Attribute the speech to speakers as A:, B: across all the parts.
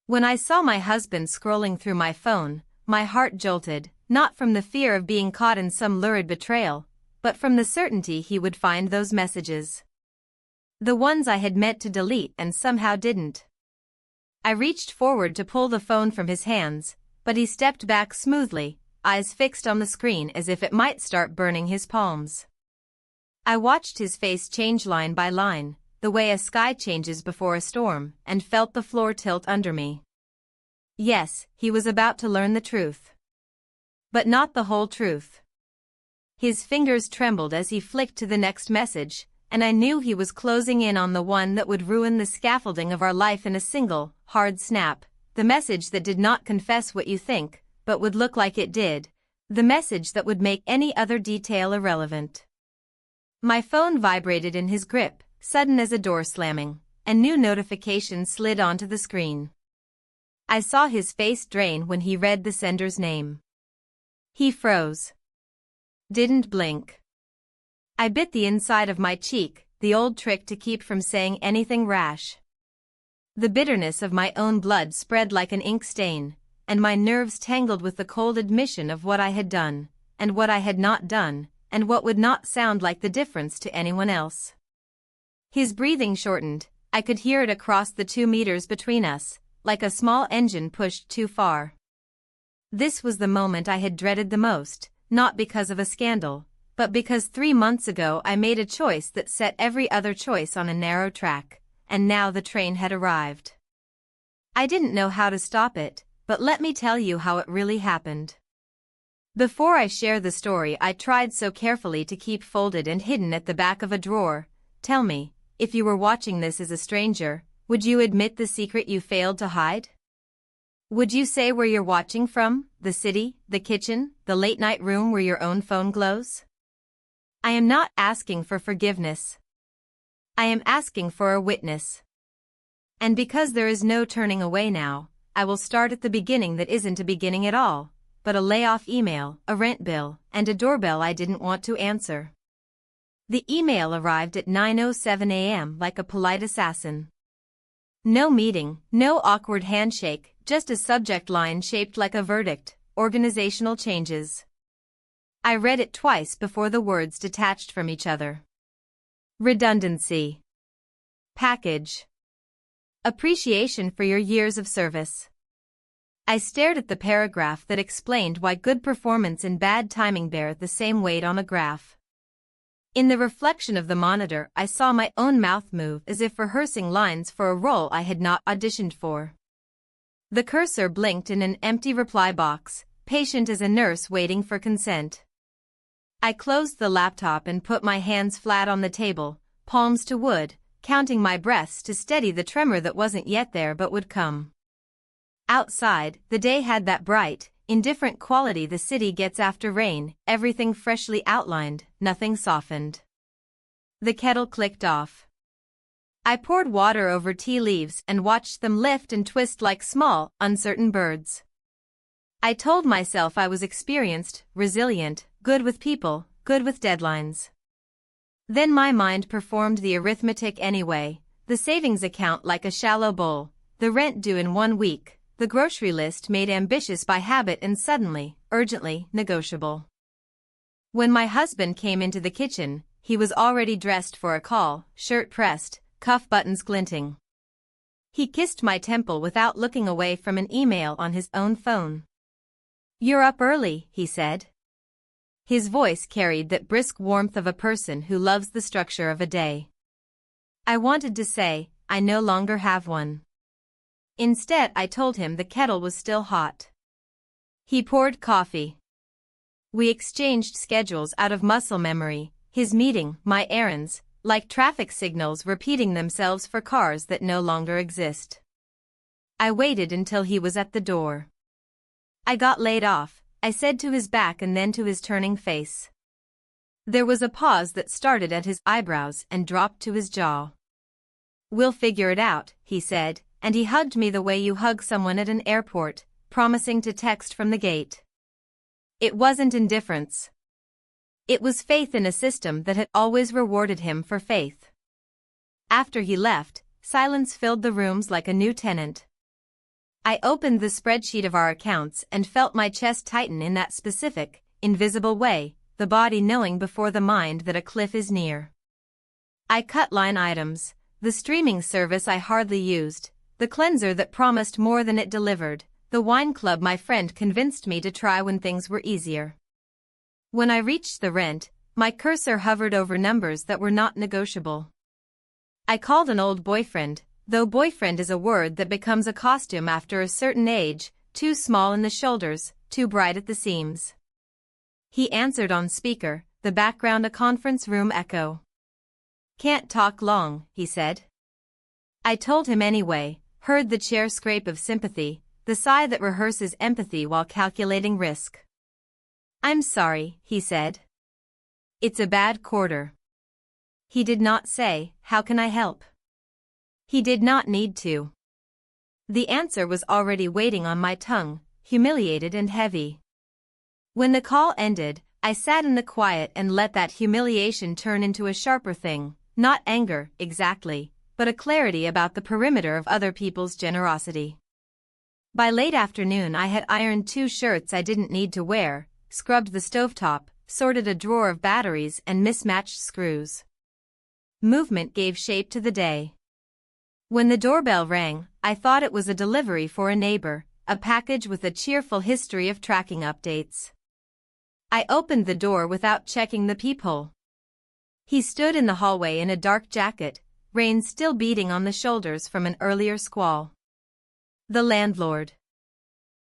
A: When I saw my husband scrolling through my phone, my heart jolted, not from the fear of being caught in some lurid betrayal, but from the certainty he would find those messages. The ones I had meant to delete and somehow didn't. I reached forward to pull the phone from his hands, but he stepped back smoothly, eyes fixed on the screen as if it might start burning his palms. I watched his face change line by line, the way a sky changes before a storm, and felt the floor tilt under me. Yes, he was about to learn the truth. But not the whole truth. His fingers trembled as he flicked to the next message, and I knew he was closing in on the one that would ruin the scaffolding of our life in a single, hard snap, the message that did not confess what you think, but would look like it did, the message that would make any other detail irrelevant. My phone vibrated in his grip, sudden as a door slamming, and new notifications slid onto the screen. I saw his face drain when he read the sender's name. He froze. Didn't blink. I bit the inside of my cheek, the old trick to keep from saying anything rash. The bitterness of my own blood spread like an ink stain, and my nerves tangled with the cold admission of what I had done, and what I had not done, and what would not sound like the difference to anyone else. His breathing shortened, I could hear it across the 2 meters between us, like a small engine pushed too far. This was the moment I had dreaded the most, not because of a scandal, but because 3 months ago I made a choice that set every other choice on a narrow track, and now the train had arrived. I didn't know how to stop it, but let me tell you how it really happened. Before I share the story I tried so carefully to keep folded and hidden at the back of a drawer, tell me, if you were watching this as a stranger, would you admit the secret you failed to hide? Would you say where you're watching from, the city, the kitchen, the late-night room where your own phone glows? I am not asking for forgiveness. I am asking for a witness. And because there is no turning away now, I will start at the beginning that isn't a beginning at all, but a layoff email, a rent bill, and a doorbell I didn't want to answer. The email arrived at 9:07 a.m. like a polite assassin. No meeting, no awkward handshake, just a subject line shaped like a verdict, organizational changes. I read it twice before the words detached from each other. Redundancy. Package. Appreciation for your years of service. I stared at the paragraph that explained why good performance and bad timing bear the same weight on a graph. In the reflection of the monitor I saw my own mouth move as if rehearsing lines for a role I had not auditioned for. The cursor blinked in an empty reply box, patient as a nurse waiting for consent. I closed the laptop and put my hands flat on the table, palms to wood, counting my breaths to steady the tremor that wasn't yet there but would come. Outside, the day had that bright, indifferent quality the city gets after rain, everything freshly outlined, nothing softened. The kettle clicked off. I poured water over tea leaves and watched them lift and twist like small, uncertain birds. I told myself I was experienced, resilient, good with people, good with deadlines. Then my mind performed the arithmetic anyway, the savings account like a shallow bowl, the rent due in 1 week, the grocery list made ambitious by habit and suddenly, urgently, negotiable. When my husband came into the kitchen, he was already dressed for a call, shirt pressed, cuff buttons glinting. He kissed my temple without looking away from an email on his own phone. "You're up early," he said. His voice carried that brisk warmth of a person who loves the structure of a day. I wanted to say, I no longer have one. Instead I told him the kettle was still hot. He poured coffee. We exchanged schedules out of muscle memory, his meeting, my errands, like traffic signals repeating themselves for cars that no longer exist. I waited until he was at the door. "I got laid off," I said to his back and then to his turning face. There was a pause that started at his eyebrows and dropped to his jaw. "We'll figure it out," he said, and he hugged me the way you hug someone at an airport, promising to text from the gate. It wasn't indifference. It was faith in a system that had always rewarded him for faith. After he left, silence filled the rooms like a new tenant. I opened the spreadsheet of our accounts and felt my chest tighten in that specific, invisible way, the body knowing before the mind that a cliff is near. I cut line items, the streaming service I hardly used, the cleanser that promised more than it delivered, the wine club my friend convinced me to try when things were easier. When I reached the rent, my cursor hovered over numbers that were not negotiable. I called an old boyfriend, though boyfriend is a word that becomes a costume after a certain age, too small in the shoulders, too bright at the seams. He answered on speaker, the background a conference room echo. "Can't talk long," he said. I told him anyway, heard the chair scrape of sympathy, the sigh that rehearses empathy while calculating risk. "I'm sorry," he said. "It's a bad quarter." He did not say, "How can I help?" He did not need to. The answer was already waiting on my tongue, humiliated and heavy. When the call ended, I sat in the quiet and let that humiliation turn into a sharper thing, not anger, exactly, but a clarity about the perimeter of other people's generosity. By late afternoon I had ironed 2 shirts I didn't need to wear, scrubbed the stovetop, sorted a drawer of batteries and mismatched screws. Movement gave shape to the day. When the doorbell rang, I thought it was a delivery for a neighbor, a package with a cheerful history of tracking updates. I opened the door without checking the peephole. He stood in the hallway in a dark jacket, rain still beating on the shoulders from an earlier squall. The landlord.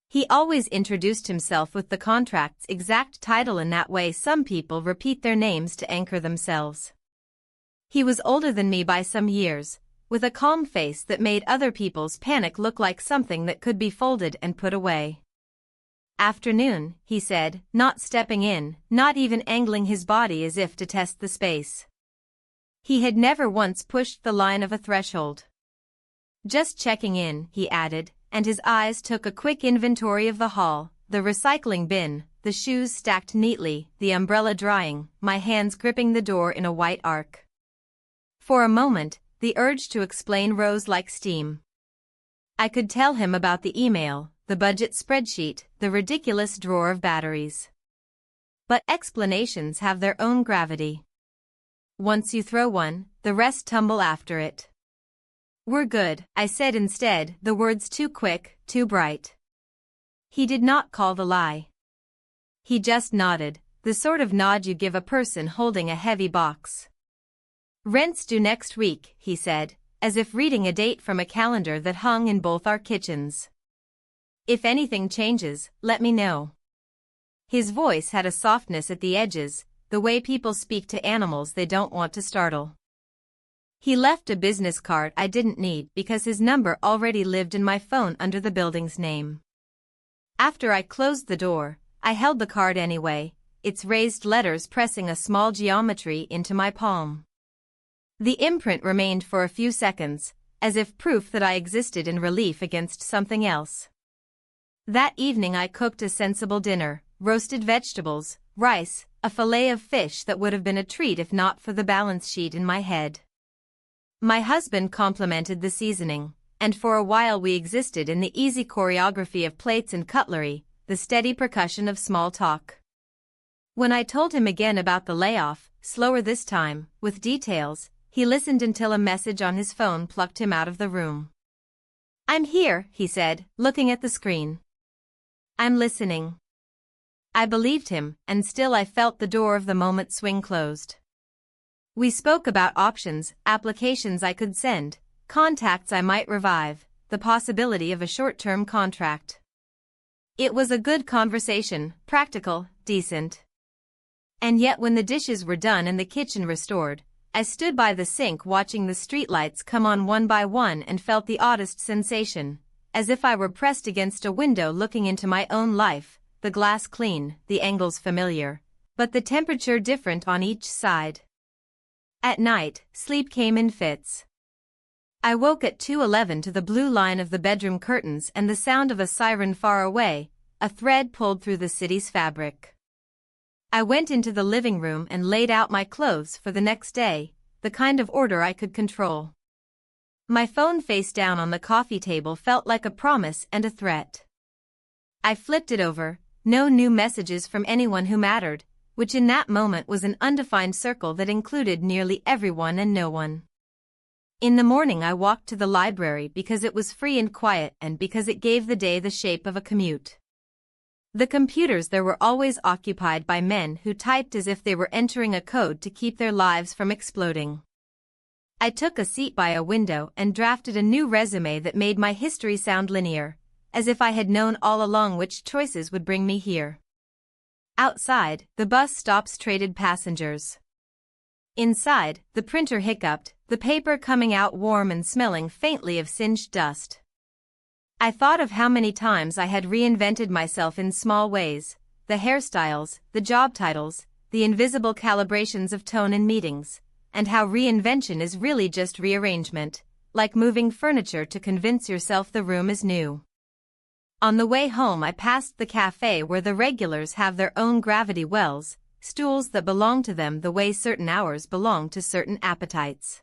A: He always introduced himself with the contract's exact title, in that way some people repeat their names to anchor themselves. He was older than me by some years, with a calm face that made other people's panic look like something that could be folded and put away. "Afternoon," he said, not stepping in, not even angling his body as if to test the space. He had never once pushed the line of a threshold. "Just checking in," he added, and his eyes took a quick inventory of the hall, the recycling bin, the shoes stacked neatly, the umbrella drying, my hands gripping the door in a white arc. For a moment, the urge to explain rose like steam. I could tell him about the email, the budget spreadsheet, the ridiculous drawer of batteries. But explanations have their own gravity. Once you throw one, the rest tumble after it. "We're good," I said instead, the words too quick, too bright. He did not call the lie. He just nodded, the sort of nod you give a person holding a heavy box. "Rent's due next week," he said, as if reading a date from a calendar that hung in both our kitchens. "If anything changes, let me know." His voice had a softness at the edges, the way people speak to animals they don't want to startle. He left a business card I didn't need because his number already lived in my phone under the building's name. After I closed the door, I held the card anyway, its raised letters pressing a small geometry into my palm. The imprint remained for a few seconds, as if proof that I existed in relief against something else. That evening I cooked a sensible dinner, roasted vegetables, rice, a fillet of fish that would have been a treat if not for the balance sheet in my head. My husband complimented the seasoning, and for a while we existed in the easy choreography of plates and cutlery, the steady percussion of small talk. When I told him again about the layoff, slower this time, with details, he listened until a message on his phone plucked him out of the room. "I'm here," he said, looking at the screen. "I'm listening." I believed him, and still I felt the door of the moment swing closed. We spoke about options, applications I could send, contacts I might revive, the possibility of a short-term contract. It was a good conversation, practical, decent. And yet when the dishes were done and the kitchen restored, I stood by the sink watching the streetlights come on one by one and felt the oddest sensation, as if I were pressed against a window looking into my own life, the glass clean, the angles familiar, but the temperature different on each side. At night, sleep came in fits. I woke at 2:11 to the blue line of the bedroom curtains and the sound of a siren far away, a thread pulled through the city's fabric. I went into the living room and laid out my clothes for the next day, the kind of order I could control. My phone face down on the coffee table felt like a promise and a threat. I flipped it over, no new messages from anyone who mattered, which in that moment was an undefined circle that included nearly everyone and no one. In the morning I walked to the library because it was free and quiet and because it gave the day the shape of a commute. The computers there were always occupied by men who typed as if they were entering a code to keep their lives from exploding. I took a seat by a window and drafted a new resume that made my history sound linear, as if I had known all along which choices would bring me here. Outside, the bus stops traded passengers. Inside, the printer hiccuped, the paper coming out warm and smelling faintly of singed dust. I thought of how many times I had reinvented myself in small ways, the hairstyles, the job titles, the invisible calibrations of tone in meetings, and how reinvention is really just rearrangement, like moving furniture to convince yourself the room is new. On the way home I passed the cafe where the regulars have their own gravity wells, stools that belong to them the way certain hours belong to certain appetites.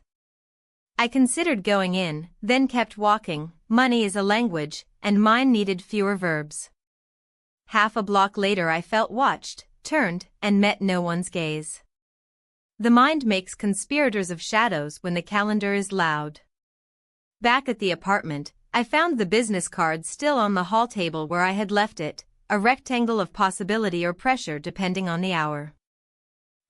A: I considered going in, then kept walking. Money is a language, and mine needed fewer verbs. Half a block later I felt watched, turned, and met no one's gaze. The mind makes conspirators of shadows when the calendar is loud. Back at the apartment, I found the business card still on the hall table where I had left it, a rectangle of possibility or pressure depending on the hour.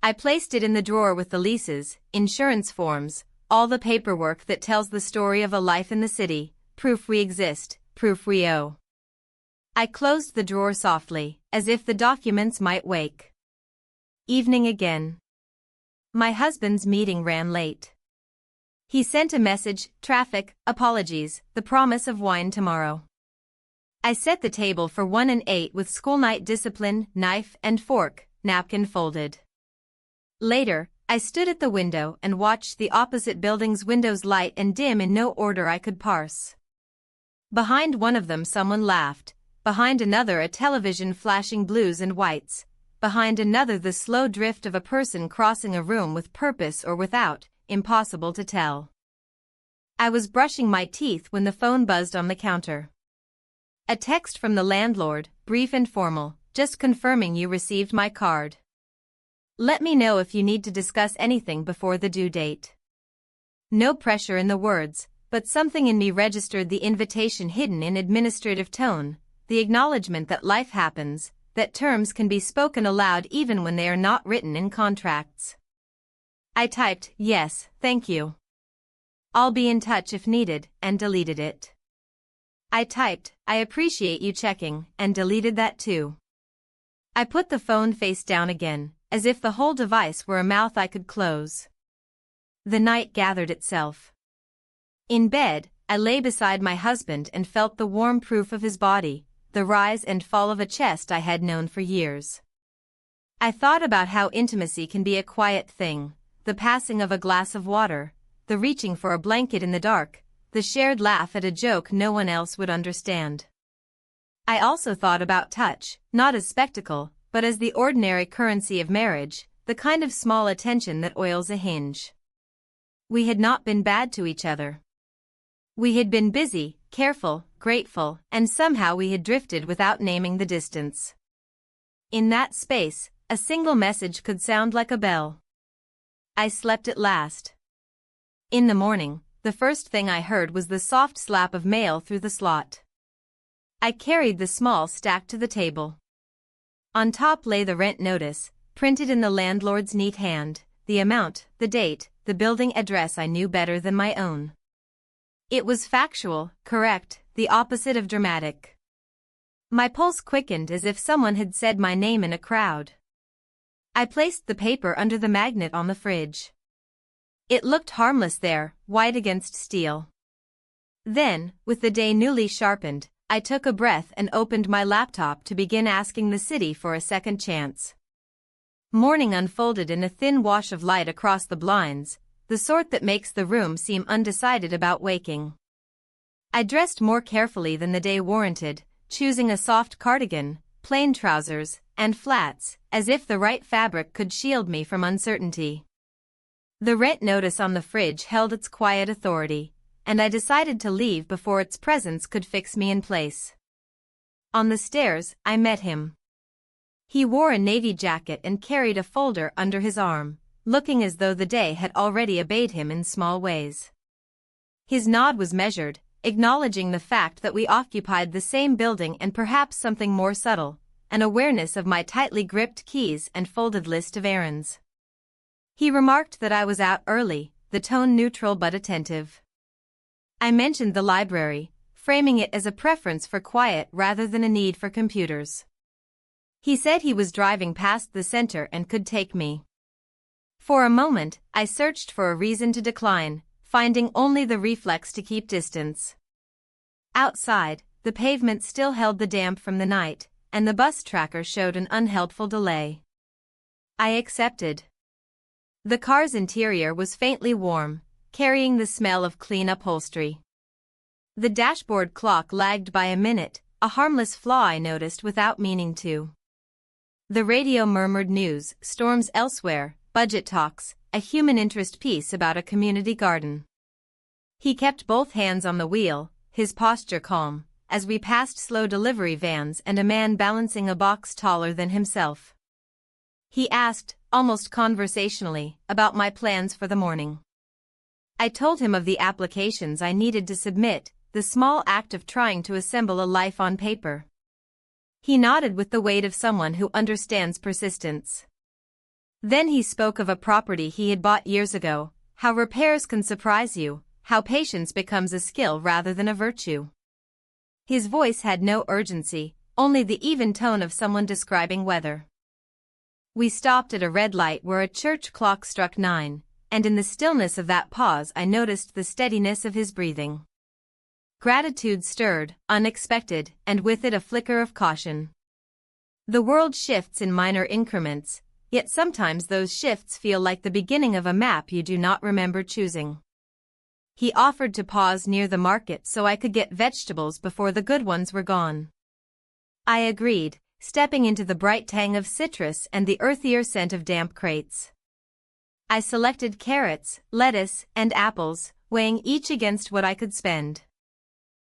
A: I placed it in the drawer with the leases, insurance forms, all the paperwork that tells the story of a life in the city, proof we exist, proof we owe. I closed the drawer softly, as if the documents might wake. Evening again. My husband's meeting ran late. He sent a message, traffic, apologies, the promise of wine tomorrow. I set the table for 1 and 8 with school night discipline, knife and fork, napkin folded. Later, I stood at the window and watched the opposite building's windows light and dim in no order I could parse. Behind one of them someone laughed, behind another a television flashing blues and whites, behind another the slow drift of a person crossing a room with purpose or without, impossible to tell. I was brushing my teeth when the phone buzzed on the counter. A text from the landlord, brief and formal, just confirming you received my card. Let me know if you need to discuss anything before the due date. No pressure in the words, but something in me registered the invitation hidden in administrative tone, the acknowledgement that life happens, that terms can be spoken aloud even when they are not written in contracts. I typed, yes, thank you. I'll be in touch if needed, and deleted it. I typed, I appreciate you checking, and deleted that too. I put the phone face down again, as if the whole device were a mouth I could close. The night gathered itself. In bed, I lay beside my husband and felt the warm proof of his body, the rise and fall of a chest I had known for years. I thought about how intimacy can be a quiet thing, the passing of a glass of water, the reaching for a blanket in the dark, the shared laugh at a joke no one else would understand. I also thought about touch, not as spectacle, but as the ordinary currency of marriage, the kind of small attention that oils a hinge. We had not been bad to each other. We had been busy, careful, grateful, and somehow we had drifted without naming the distance. In that space, a single message could sound like a bell. I slept at last. In the morning, the first thing I heard was the soft slap of mail through the slot. I carried the small stack to the table. On top lay the rent notice, printed in the landlord's neat hand, the amount, the date, the building address I knew better than my own. It was factual, correct, the opposite of dramatic. My pulse quickened as if someone had said my name in a crowd. I placed the paper under the magnet on the fridge. It looked harmless there, white against steel. Then, with the day newly sharpened, I took a breath and opened my laptop to begin asking the city for a second chance. Morning unfolded in a thin wash of light across the blinds, the sort that makes the room seem undecided about waking. I dressed more carefully than the day warranted, choosing a soft cardigan, plain trousers, and flats, as if the right fabric could shield me from uncertainty. The rent notice on the fridge held its quiet authority, and I decided to leave before its presence could fix me in place. On the stairs, I met him. He wore a navy jacket and carried a folder under his arm, looking as though the day had already obeyed him in small ways. His nod was measured, acknowledging the fact that we occupied the same building, and perhaps something more subtle, an awareness of my tightly gripped keys and folded list of errands. He remarked that I was out early, the tone neutral but attentive. I mentioned the library, framing it as a preference for quiet rather than a need for computers. He said he was driving past the center and could take me. For a moment, I searched for a reason to decline, finding only the reflex to keep distance. Outside, the pavement still held the damp from the night, and the bus tracker showed an unhelpful delay. I accepted. The car's interior was faintly warm, carrying the smell of clean upholstery. The dashboard clock lagged by a minute, a harmless flaw I noticed without meaning to. The radio murmured news, storms elsewhere, budget talks, a human interest piece about a community garden. He kept both hands on the wheel, his posture calm, as we passed slow delivery vans and a man balancing a box taller than himself. He asked, almost conversationally, about my plans for the morning. I told him of the applications I needed to submit, the small act of trying to assemble a life on paper. He nodded with the weight of someone who understands persistence. Then he spoke of a property he had bought years ago, how repairs can surprise you, how patience becomes a skill rather than a virtue. His voice had no urgency, only the even tone of someone describing weather. We stopped at a red light where a church clock struck 9, and in the stillness of that pause I noticed the steadiness of his breathing. Gratitude stirred, unexpected, and with it a flicker of caution. The world shifts in minor increments, yet sometimes those shifts feel like the beginning of a map you do not remember choosing. He offered to pause near the market so I could get vegetables before the good ones were gone. I agreed, stepping into the bright tang of citrus and the earthier scent of damp crates. I selected carrots, lettuce, and apples, weighing each against what I could spend.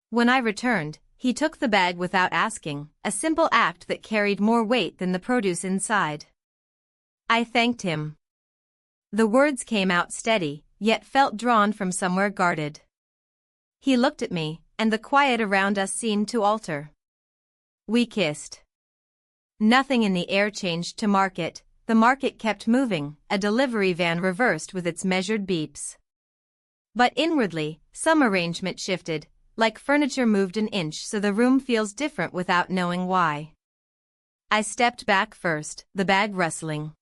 A: When I returned, he took the bag without asking, a simple act that carried more weight than the produce inside. I thanked him. The words came out steady, yet felt drawn from somewhere guarded. He looked at me, and the quiet around us seemed to alter. We kissed. Nothing in the air changed to mark it. The market kept moving, a delivery van reversed with its measured beeps. But inwardly, some arrangement shifted, like furniture moved an inch so the room feels different without knowing why. I stepped back first, the bag rustling.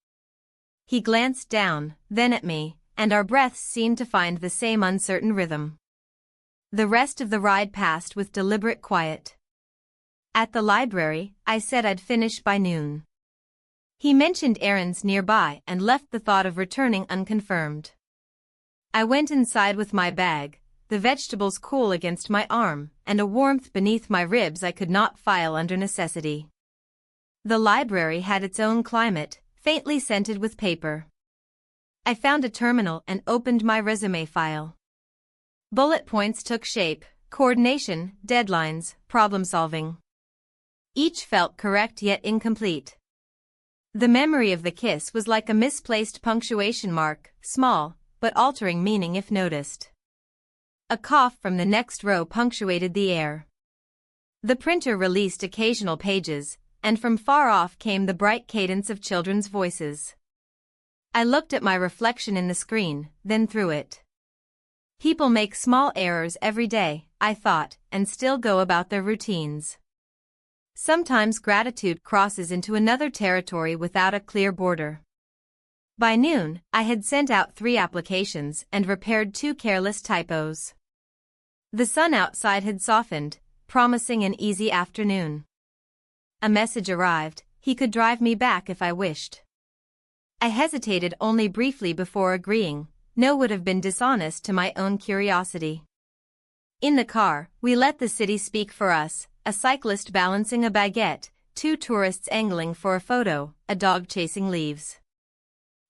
A: He glanced down, then at me, and our breaths seemed to find the same uncertain rhythm. The rest of the ride passed with deliberate quiet. At the library, I said I'd finish by noon. He mentioned errands nearby and left the thought of returning unconfirmed. I went inside with my bag, the vegetables cool against my arm, and a warmth beneath my ribs I could not file under necessity. The library had its own climate, faintly scented with paper. I found a terminal and opened my resume file. Bullet points took shape: coordination, deadlines, problem-solving. Each felt correct yet incomplete. The memory of the kiss was like a misplaced punctuation mark, small, but altering meaning if noticed. A cough from the next row punctuated the air. The printer released occasional pages, and from far off came the bright cadence of children's voices. I looked at my reflection in the screen, then through it. People make small errors every day, I thought, and still go about their routines. Sometimes gratitude crosses into another territory without a clear border. By noon, I had sent out 3 applications and repaired 2 careless typos. The sun outside had softened, promising an easy afternoon. A message arrived: he could drive me back if I wished. I hesitated only briefly before agreeing. No would have been dishonest to my own curiosity. In the car, we let the city speak for us, a cyclist balancing a baguette, 2 tourists angling for a photo, a dog chasing leaves.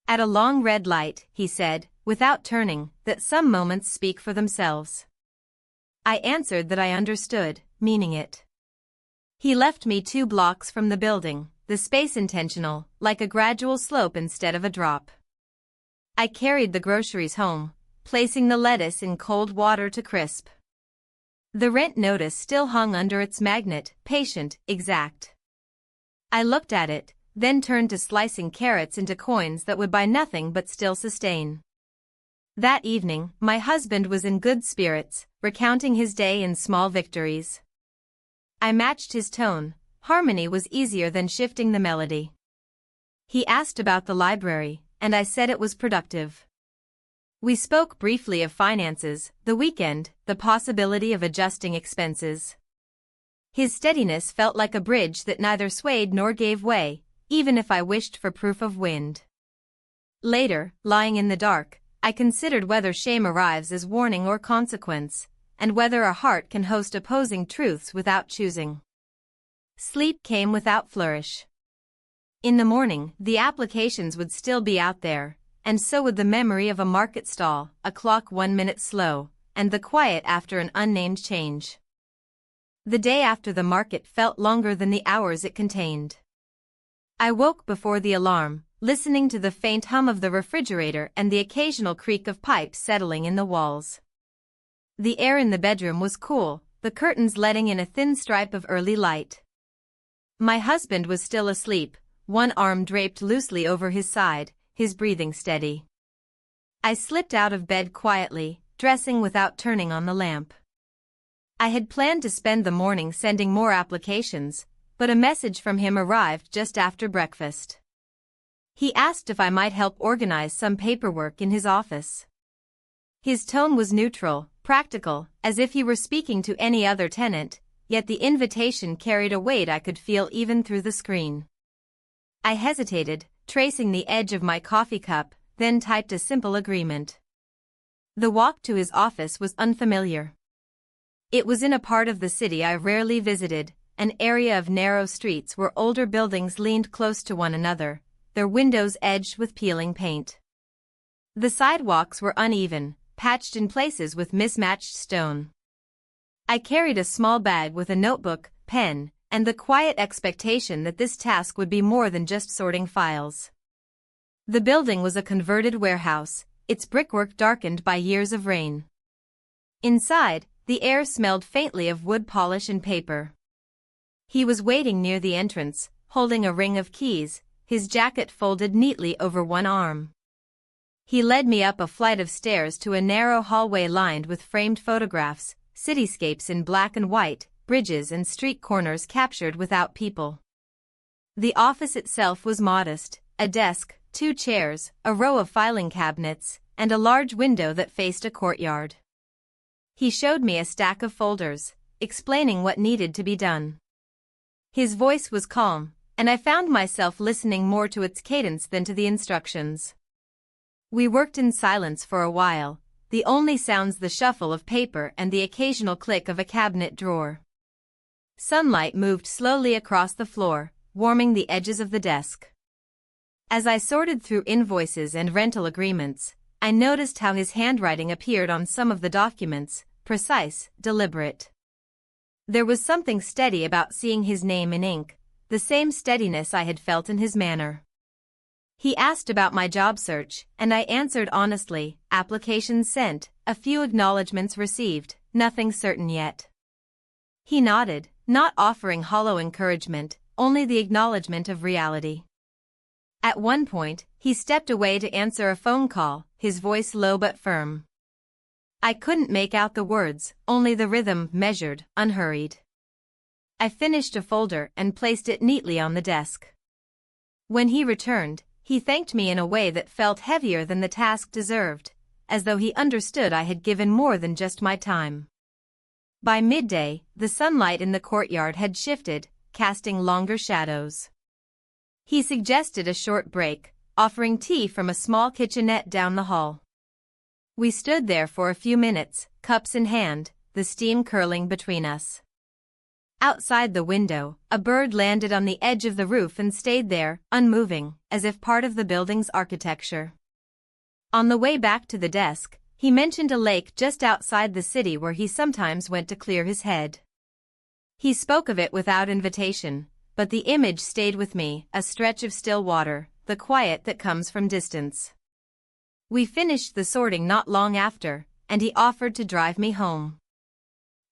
A: At a long red light, he said, without turning, that some moments speak for themselves. I answered that I understood, meaning it. He left me 2 blocks from the building, the space intentional, like a gradual slope instead of a drop. I carried the groceries home, placing the lettuce in cold water to crisp. The rent notice still hung under its magnet, patient, exact. I looked at it, then turned to slicing carrots into coins that would buy nothing but still sustain. That evening, my husband was in good spirits, recounting his day in small victories. I matched his tone. Harmony was easier than shifting the melody. He asked about the library, and I said it was productive. We spoke briefly of finances, the weekend, the possibility of adjusting expenses. His steadiness felt like a bridge that neither swayed nor gave way, even if I wished for proof of wind. Later, lying in the dark, I considered whether shame arrives as warning or consequence, and whether a heart can host opposing truths without choosing. Sleep came without flourish. In the morning, the applications would still be out there, and so would the memory of a market stall, a clock 1 minute slow, and the quiet after an unnamed change. The day after the market felt longer than the hours it contained. I woke before the alarm, listening to the faint hum of the refrigerator and the occasional creak of pipes settling in the walls. The air in the bedroom was cool, the curtains letting in a thin stripe of early light. My husband was still asleep, one arm draped loosely over his side, his breathing steady. I slipped out of bed quietly, dressing without turning on the lamp. I had planned to spend the morning sending more applications, but a message from him arrived just after breakfast. He asked if I might help organize some paperwork in his office. His tone was neutral, practical, as if he were speaking to any other tenant, yet the invitation carried a weight I could feel even through the screen. I hesitated, tracing the edge of my coffee cup, then typed a simple agreement. The walk to his office was unfamiliar. It was in a part of the city I rarely visited, an area of narrow streets where older buildings leaned close to one another, their windows edged with peeling paint. The sidewalks were uneven, patched in places with mismatched stone. I carried a small bag with a notebook, pen, and the quiet expectation that this task would be more than just sorting files. The building was a converted warehouse, its brickwork darkened by years of rain. Inside, the air smelled faintly of wood polish and paper. He was waiting near the entrance, holding a ring of keys, his jacket folded neatly over one arm. He led me up a flight of stairs to a narrow hallway lined with framed photographs, cityscapes in black and white, bridges and street corners captured without people. The office itself was modest, a desk, 2 chairs, a row of filing cabinets, and a large window that faced a courtyard. He showed me a stack of folders, explaining what needed to be done. His voice was calm, and I found myself listening more to its cadence than to the instructions. We worked in silence for a while, the only sounds the shuffle of paper and the occasional click of a cabinet drawer. Sunlight moved slowly across the floor, warming the edges of the desk. As I sorted through invoices and rental agreements, I noticed how his handwriting appeared on some of the documents, precise, deliberate. There was something steady about seeing his name in ink, the same steadiness I had felt in his manner. He asked about my job search, and I answered honestly, applications sent, a few acknowledgements received, nothing certain yet. He nodded, not offering hollow encouragement, only the acknowledgement of reality. At one point, he stepped away to answer a phone call, his voice low but firm. I couldn't make out the words, only the rhythm, measured, unhurried. I finished a folder and placed it neatly on the desk. When he returned, he thanked me in a way that felt heavier than the task deserved, as though he understood I had given more than just my time. By midday, the sunlight in the courtyard had shifted, casting longer shadows. He suggested a short break, offering tea from a small kitchenette down the hall. We stood there for a few minutes, cups in hand, the steam curling between us. Outside the window, a bird landed on the edge of the roof and stayed there, unmoving, as if part of the building's architecture. On the way back to the desk, He mentioned a lake just outside the city where he sometimes went to clear his head. He spoke of it without invitation, but the image stayed with me, a stretch of still water, the quiet that comes from distance. We finished the sorting not long after, and he offered to drive me home.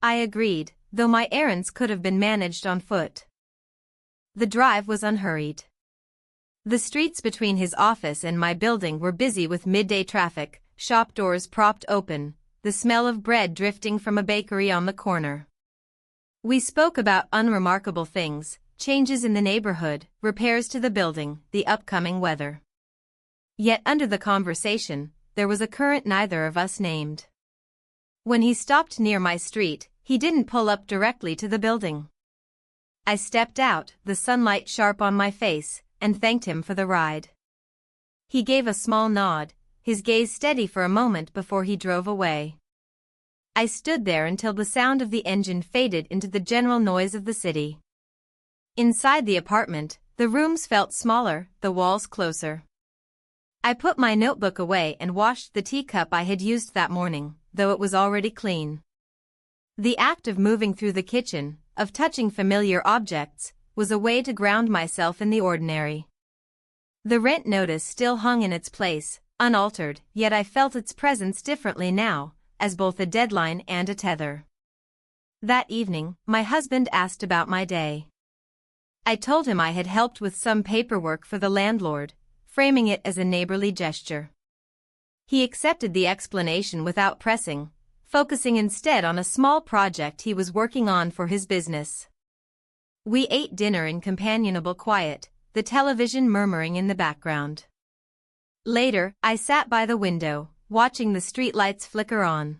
A: I agreed, though my errands could have been managed on foot. The drive was unhurried. The streets between his office and my building were busy with midday traffic, shop doors propped open, the smell of bread drifting from a bakery on the corner. We spoke about unremarkable things, changes in the neighborhood, repairs to the building, the upcoming weather. Yet under the conversation, there was a current neither of us named. When he stopped near my street, he didn't pull up directly to the building. I stepped out, the sunlight sharp on my face, and thanked him for the ride. He gave a small nod, his gaze steady for a moment before he drove away. I stood there until the sound of the engine faded into the general noise of the city. Inside the apartment, the rooms felt smaller, the walls closer. I put my notebook away and washed the teacup I had used that morning, though it was already clean. The act of moving through the kitchen, of touching familiar objects, was a way to ground myself in the ordinary. The rent notice still hung in its place, unaltered, yet I felt its presence differently now, as both a deadline and a tether. That evening, my husband asked about my day. I told him I had helped with some paperwork for the landlord, framing it as a neighborly gesture. He accepted the explanation without pressing, focusing instead on a small project he was working on for his business. We ate dinner in companionable quiet, the television murmuring in the background. Later, I sat by the window, watching the streetlights flicker on.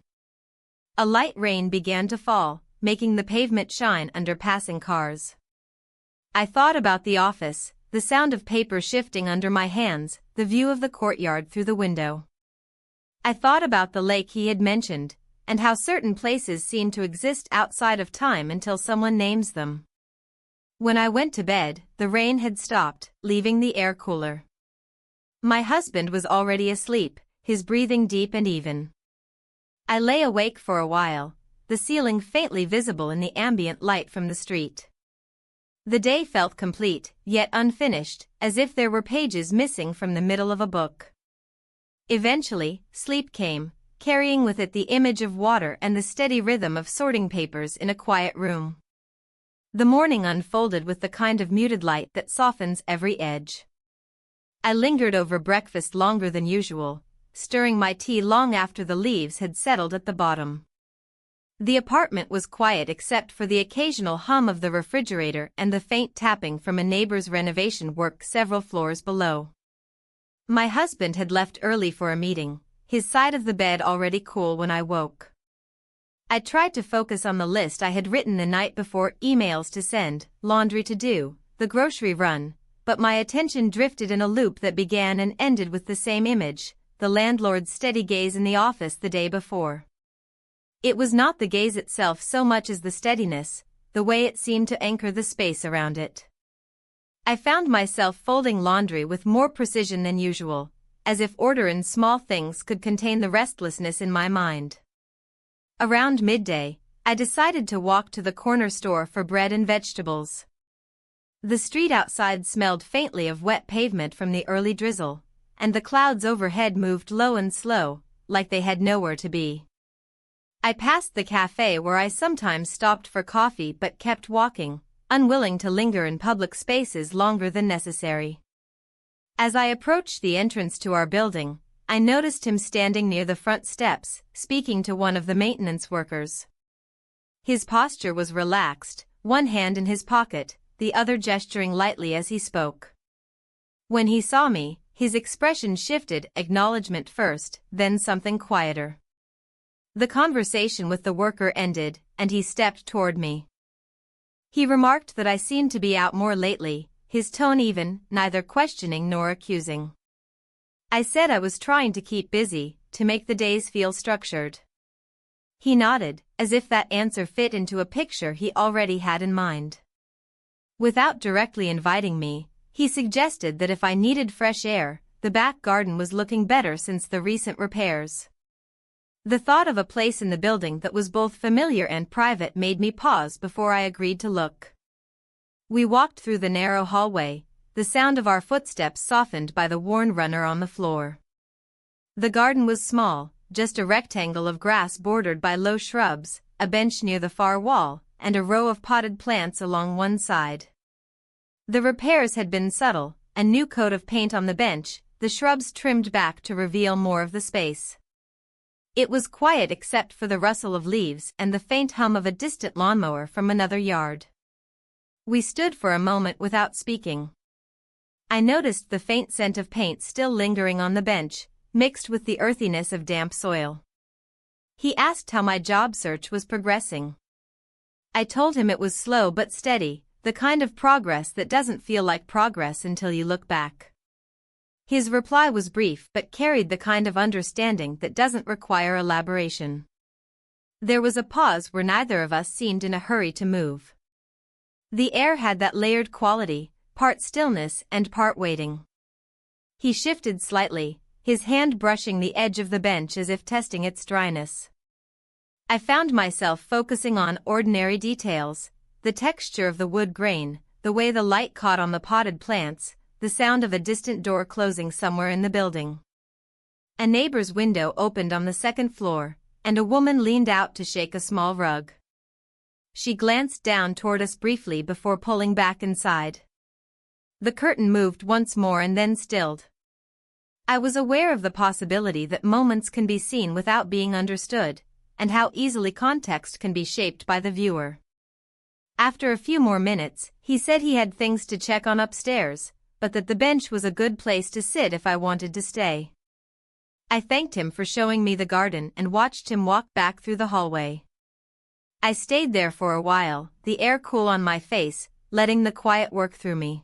A: A light rain began to fall, making the pavement shine under passing cars. I thought about the office, the sound of paper shifting under my hands, the view of the courtyard through the window. I thought about the lake he had mentioned, and how certain places seem to exist outside of time until someone names them. When I went to bed, the rain had stopped, leaving the air cooler. My husband was already asleep, his breathing deep and even. I lay awake for a while, the ceiling faintly visible in the ambient light from the street. The day felt complete, yet unfinished, as if there were pages missing from the middle of a book. Eventually, sleep came, carrying with it the image of water and the steady rhythm of sorting papers in a quiet room. The morning unfolded with the kind of muted light that softens every edge. I lingered over breakfast longer than usual, stirring my tea long after the leaves had settled at the bottom. The apartment was quiet except for the occasional hum of the refrigerator and the faint tapping from a neighbor's renovation work several floors below. My husband had left early for a meeting, his side of the bed already cool when I woke. I tried to focus on the list I had written the night before: emails to send, laundry to do, the grocery run, but my attention drifted in a loop that began and ended with the same image, the landlord's steady gaze in the office the day before. It was not the gaze itself so much as the steadiness, the way it seemed to anchor the space around it. I found myself folding laundry with more precision than usual, as if order in small things could contain the restlessness in my mind. Around midday, I decided to walk to the corner store for bread and vegetables. The street outside smelled faintly of wet pavement from the early drizzle, and the clouds overhead moved low and slow, like they had nowhere to be. I passed the cafe where I sometimes stopped for coffee but kept walking, unwilling to linger in public spaces longer than necessary. As I approached the entrance to our building, I noticed him standing near the front steps, speaking to one of the maintenance workers. His posture was relaxed, one hand in his pocket, the other gesturing lightly as he spoke. When he saw me, his expression shifted, acknowledgement first, then something quieter. The conversation with the worker ended, and he stepped toward me. He remarked that I seemed to be out more lately, his tone even, neither questioning nor accusing. I said I was trying to keep busy, to make the days feel structured. He nodded, as if that answer fit into a picture he already had in mind. Without directly inviting me, he suggested that if I needed fresh air, the back garden was looking better since the recent repairs. The thought of a place in the building that was both familiar and private made me pause before I agreed to look. We walked through the narrow hallway, the sound of our footsteps softened by the worn runner on the floor. The garden was small, just a rectangle of grass bordered by low shrubs, a bench near the far wall, and a row of potted plants along one side. The repairs had been subtle, a new coat of paint on the bench, the shrubs trimmed back to reveal more of the space. It was quiet except for the rustle of leaves and the faint hum of a distant lawnmower from another yard. We stood for a moment without speaking. I noticed the faint scent of paint still lingering on the bench, mixed with the earthiness of damp soil. He asked how my job search was progressing. I told him it was slow but steady, the kind of progress that doesn't feel like progress until you look back. His reply was brief but carried the kind of understanding that doesn't require elaboration. There was a pause where neither of us seemed in a hurry to move. The air had that layered quality, part stillness and part waiting. He shifted slightly, his hand brushing the edge of the bench as if testing its dryness. I found myself focusing on ordinary details, the texture of the wood grain, the way the light caught on the potted plants, the sound of a distant door closing somewhere in the building. A neighbor's window opened on the second floor, and a woman leaned out to shake a small rug. She glanced down toward us briefly before pulling back inside. The curtain moved once more and then stilled. I was aware of the possibility that moments can be seen without being understood, and how easily context can be shaped by the viewer. After a few more minutes, he said he had things to check on upstairs, but that the bench was a good place to sit if I wanted to stay. I thanked him for showing me the garden and watched him walk back through the hallway. I stayed there for a while, the air cool on my face, letting the quiet work through me.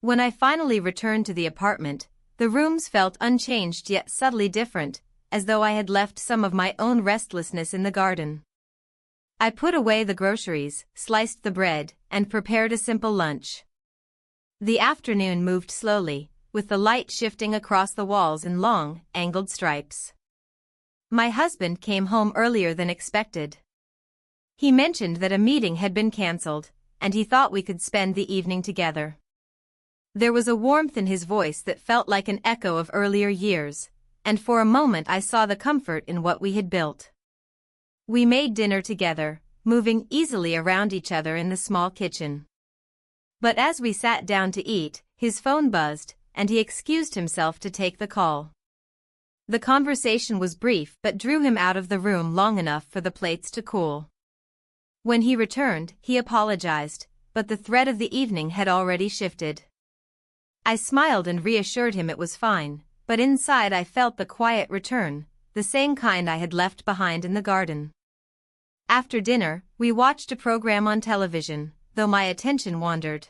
A: When I finally returned to the apartment, the rooms felt unchanged yet subtly different, as though I had left some of my own restlessness in the garden. I put away the groceries, sliced the bread, and prepared a simple lunch. The afternoon moved slowly, with the light shifting across the walls in long, angled stripes. My husband came home earlier than expected. He mentioned that a meeting had been cancelled, and he thought we could spend the evening together. There was a warmth in his voice that felt like an echo of earlier years, and for a moment I saw the comfort in what we had built. We made dinner together, moving easily around each other in the small kitchen. But as we sat down to eat, his phone buzzed, and he excused himself to take the call. The conversation was brief but drew him out of the room long enough for the plates to cool. When he returned, he apologized, but the thread of the evening had already shifted. I smiled and reassured him it was fine, but inside I felt the quiet return, the same kind I had left behind in the garden. After dinner, we watched a program on television, though my attention wandered.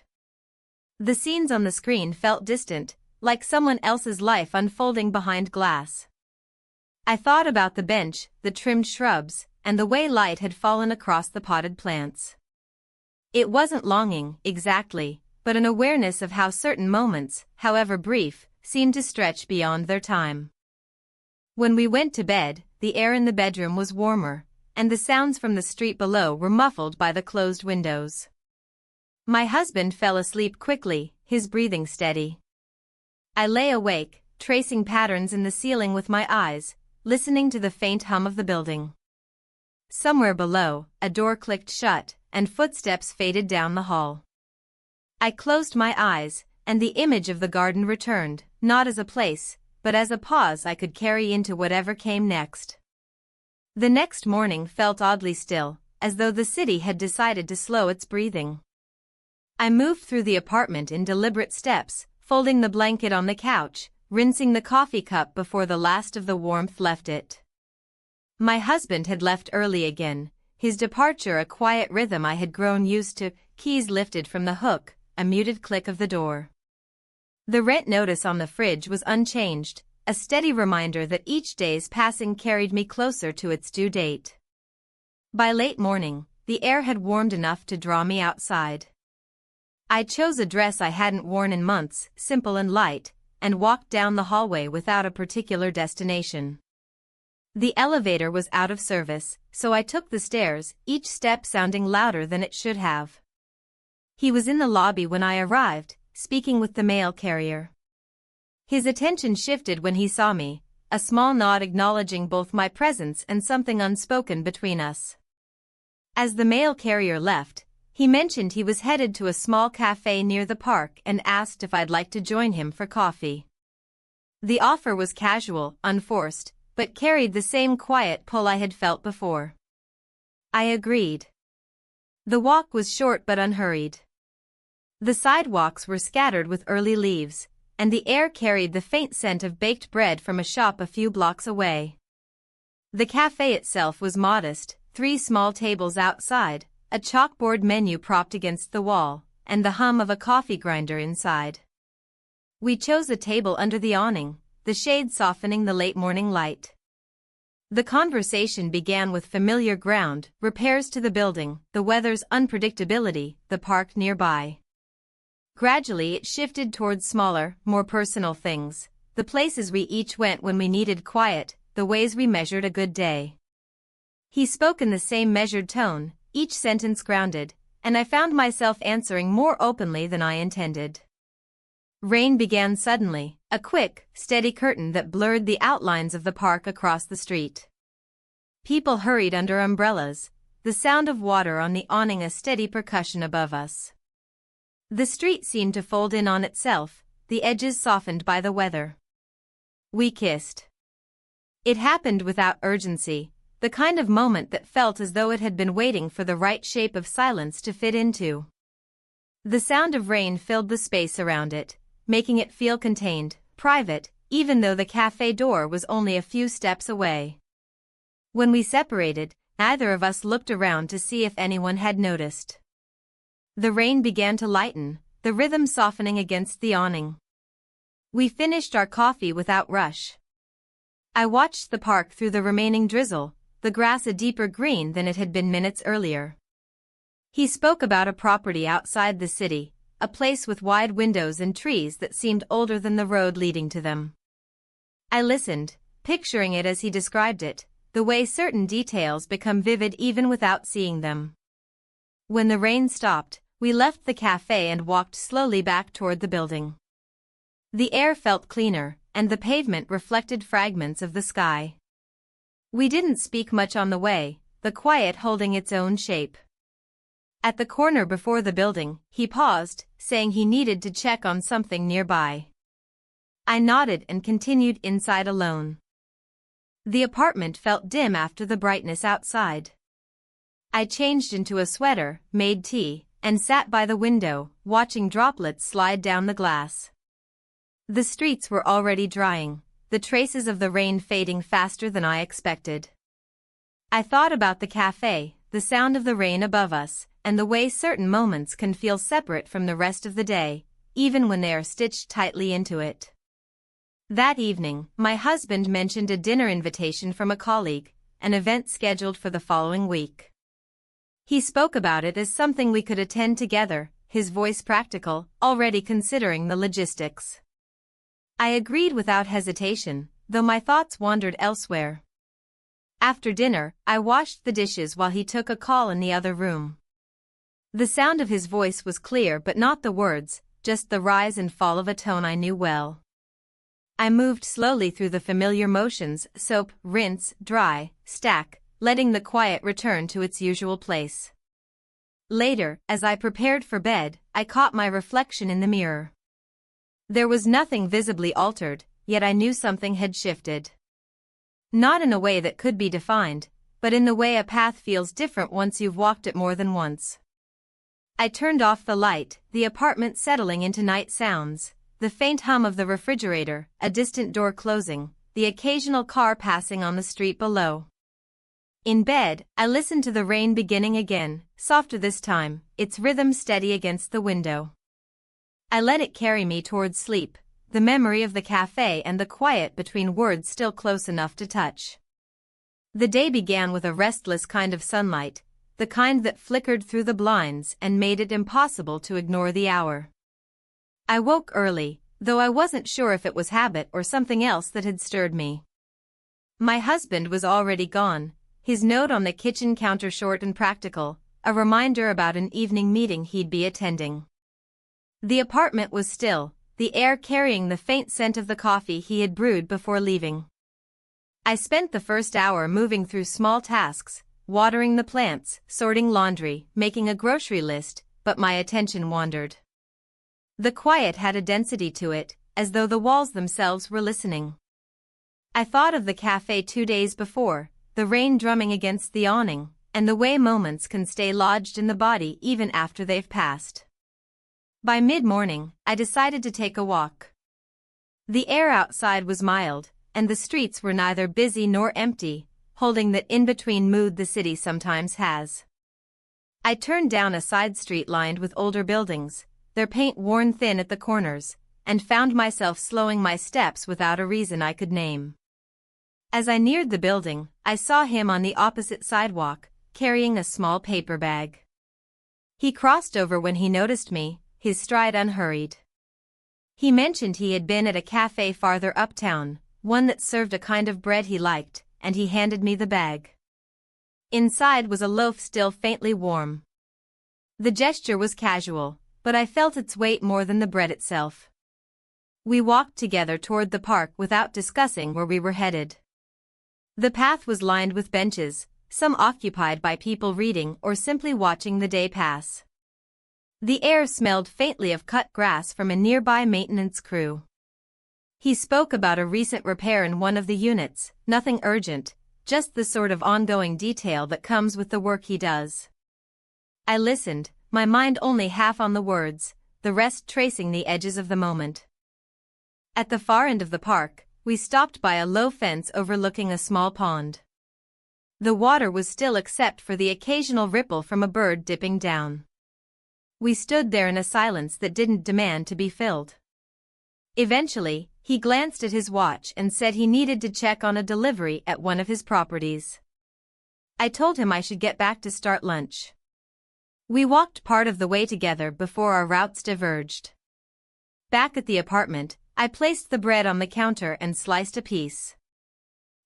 A: The scenes on the screen felt distant, like someone else's life unfolding behind glass. I thought about the bench, the trimmed shrubs, and the way light had fallen across the potted plants. It wasn't longing, exactly, but an awareness of how certain moments, however brief, seemed to stretch beyond their time. When we went to bed, the air in the bedroom was warmer, and the sounds from the street below were muffled by the closed windows. My husband fell asleep quickly, his breathing steady. I lay awake, tracing patterns in the ceiling with my eyes, listening to the faint hum of the building. Somewhere below, a door clicked shut, and footsteps faded down the hall. I closed my eyes, and the image of the garden returned, not as a place, but as a pause I could carry into whatever came next. The next morning felt oddly still, as though the city had decided to slow its breathing. I moved through the apartment in deliberate steps, folding the blanket on the couch, rinsing the coffee cup before the last of the warmth left it. My husband had left early again, his departure a quiet rhythm I had grown used to, keys lifted from the hook, a muted click of the door. The rent notice on the fridge was unchanged, a steady reminder that each day's passing carried me closer to its due date. By late morning, the air had warmed enough to draw me outside. I chose a dress I hadn't worn in months, simple and light, and walked down the hallway without a particular destination. The elevator was out of service, so I took the stairs, each step sounding louder than it should have. He was in the lobby when I arrived, speaking with the mail carrier. His attention shifted when he saw me, a small nod acknowledging both my presence and something unspoken between us. As the mail carrier left, he mentioned he was headed to a small cafe near the park and asked if I'd like to join him for coffee. The offer was casual, unforced, but carried the same quiet pull I had felt before. I agreed. The walk was short but unhurried. The sidewalks were scattered with early leaves, and the air carried the faint scent of baked bread from a shop a few blocks away. The cafe itself was modest, 3 small tables outside, a chalkboard menu propped against the wall, and the hum of a coffee grinder inside. We chose a table under the awning, the shade softening the late morning light. The conversation began with familiar ground, repairs to the building, the weather's unpredictability, the park nearby. Gradually it shifted towards smaller, more personal things, the places we each went when we needed quiet, the ways we measured a good day. He spoke in the same measured tone, each sentence grounded, and I found myself answering more openly than I intended. Rain began suddenly, a quick, steady curtain that blurred the outlines of the park across the street. People hurried under umbrellas, the sound of water on the awning a steady percussion above us. The street seemed to fold in on itself, the edges softened by the weather. We kissed. It happened without urgency, the kind of moment that felt as though it had been waiting for the right shape of silence to fit into. The sound of rain filled the space around it, making it feel contained, private, even though the cafe door was only a few steps away. When we separated, neither of us looked around to see if anyone had noticed. The rain began to lighten, the rhythm softening against the awning. We finished our coffee without rush. I watched the park through the remaining drizzle, the grass a deeper green than it had been minutes earlier. He spoke about a property outside the city, a place with wide windows and trees that seemed older than the road leading to them. I listened, picturing it as he described it, the way certain details become vivid even without seeing them. When the rain stopped, we left the cafe and walked slowly back toward the building. The air felt cleaner, and the pavement reflected fragments of the sky. We didn't speak much on the way, the quiet holding its own shape. At the corner before the building, he paused, saying he needed to check on something nearby. I nodded and continued inside alone. The apartment felt dim after the brightness outside. I changed into a sweater, made tea, and sat by the window, watching droplets slide down the glass. The streets were already drying, the traces of the rain fading faster than I expected. I thought about the cafe, the sound of the rain above us, and the way certain moments can feel separate from the rest of the day, even when they are stitched tightly into it. That evening, my husband mentioned a dinner invitation from a colleague, an event scheduled for the following week. He spoke about it as something we could attend together, his voice practical, already considering the logistics. I agreed without hesitation, though my thoughts wandered elsewhere. After dinner, I washed the dishes while he took a call in the other room. The sound of his voice was clear but not the words, just the rise and fall of a tone I knew well. I moved slowly through the familiar motions, soap, rinse, dry, stack, letting the quiet return to its usual place. Later, as I prepared for bed, I caught my reflection in the mirror. There was nothing visibly altered, yet I knew something had shifted. Not in a way that could be defined, but in the way a path feels different once you've walked it more than once. I turned off the light, the apartment settling into night sounds, the faint hum of the refrigerator, a distant door closing, the occasional car passing on the street below. In bed, I listened to the rain beginning again, softer this time, its rhythm steady against the window. I let it carry me towards sleep, the memory of the cafe and the quiet between words still close enough to touch. The day began with a restless kind of sunlight, the kind that flickered through the blinds and made it impossible to ignore the hour. I woke early, though I wasn't sure if it was habit or something else that had stirred me. My husband was already gone, his note on the kitchen counter short and practical, a reminder about an evening meeting he'd be attending. The apartment was still, the air carrying the faint scent of the coffee he had brewed before leaving. I spent the first hour moving through small tasks, watering the plants, sorting laundry, making a grocery list, but my attention wandered. The quiet had a density to it, as though the walls themselves were listening. I thought of the cafe 2 days before, the rain drumming against the awning, and the way moments can stay lodged in the body even after they've passed. By mid-morning, I decided to take a walk. The air outside was mild, and the streets were neither busy nor empty, holding that in-between mood the city sometimes has. I turned down a side street lined with older buildings, their paint worn thin at the corners, and found myself slowing my steps without a reason I could name. As I neared the building, I saw him on the opposite sidewalk, carrying a small paper bag. He crossed over when he noticed me, his stride unhurried. He mentioned he had been at a cafe farther uptown, one that served a kind of bread he liked, and he handed me the bag. Inside was a loaf still faintly warm. The gesture was casual, but I felt its weight more than the bread itself. We walked together toward the park without discussing where we were headed. The path was lined with benches, some occupied by people reading or simply watching the day pass. The air smelled faintly of cut grass from a nearby maintenance crew. He spoke about a recent repair in one of the units, nothing urgent, just the sort of ongoing detail that comes with the work he does. I listened, my mind only half on the words, the rest tracing the edges of the moment. At the far end of the park, we stopped by a low fence overlooking a small pond. The water was still except for the occasional ripple from a bird dipping down. We stood there in a silence that didn't demand to be filled. Eventually, he glanced at his watch and said he needed to check on a delivery at one of his properties. I told him I should get back to start lunch. We walked part of the way together before our routes diverged. Back at the apartment, I placed the bread on the counter and sliced a piece.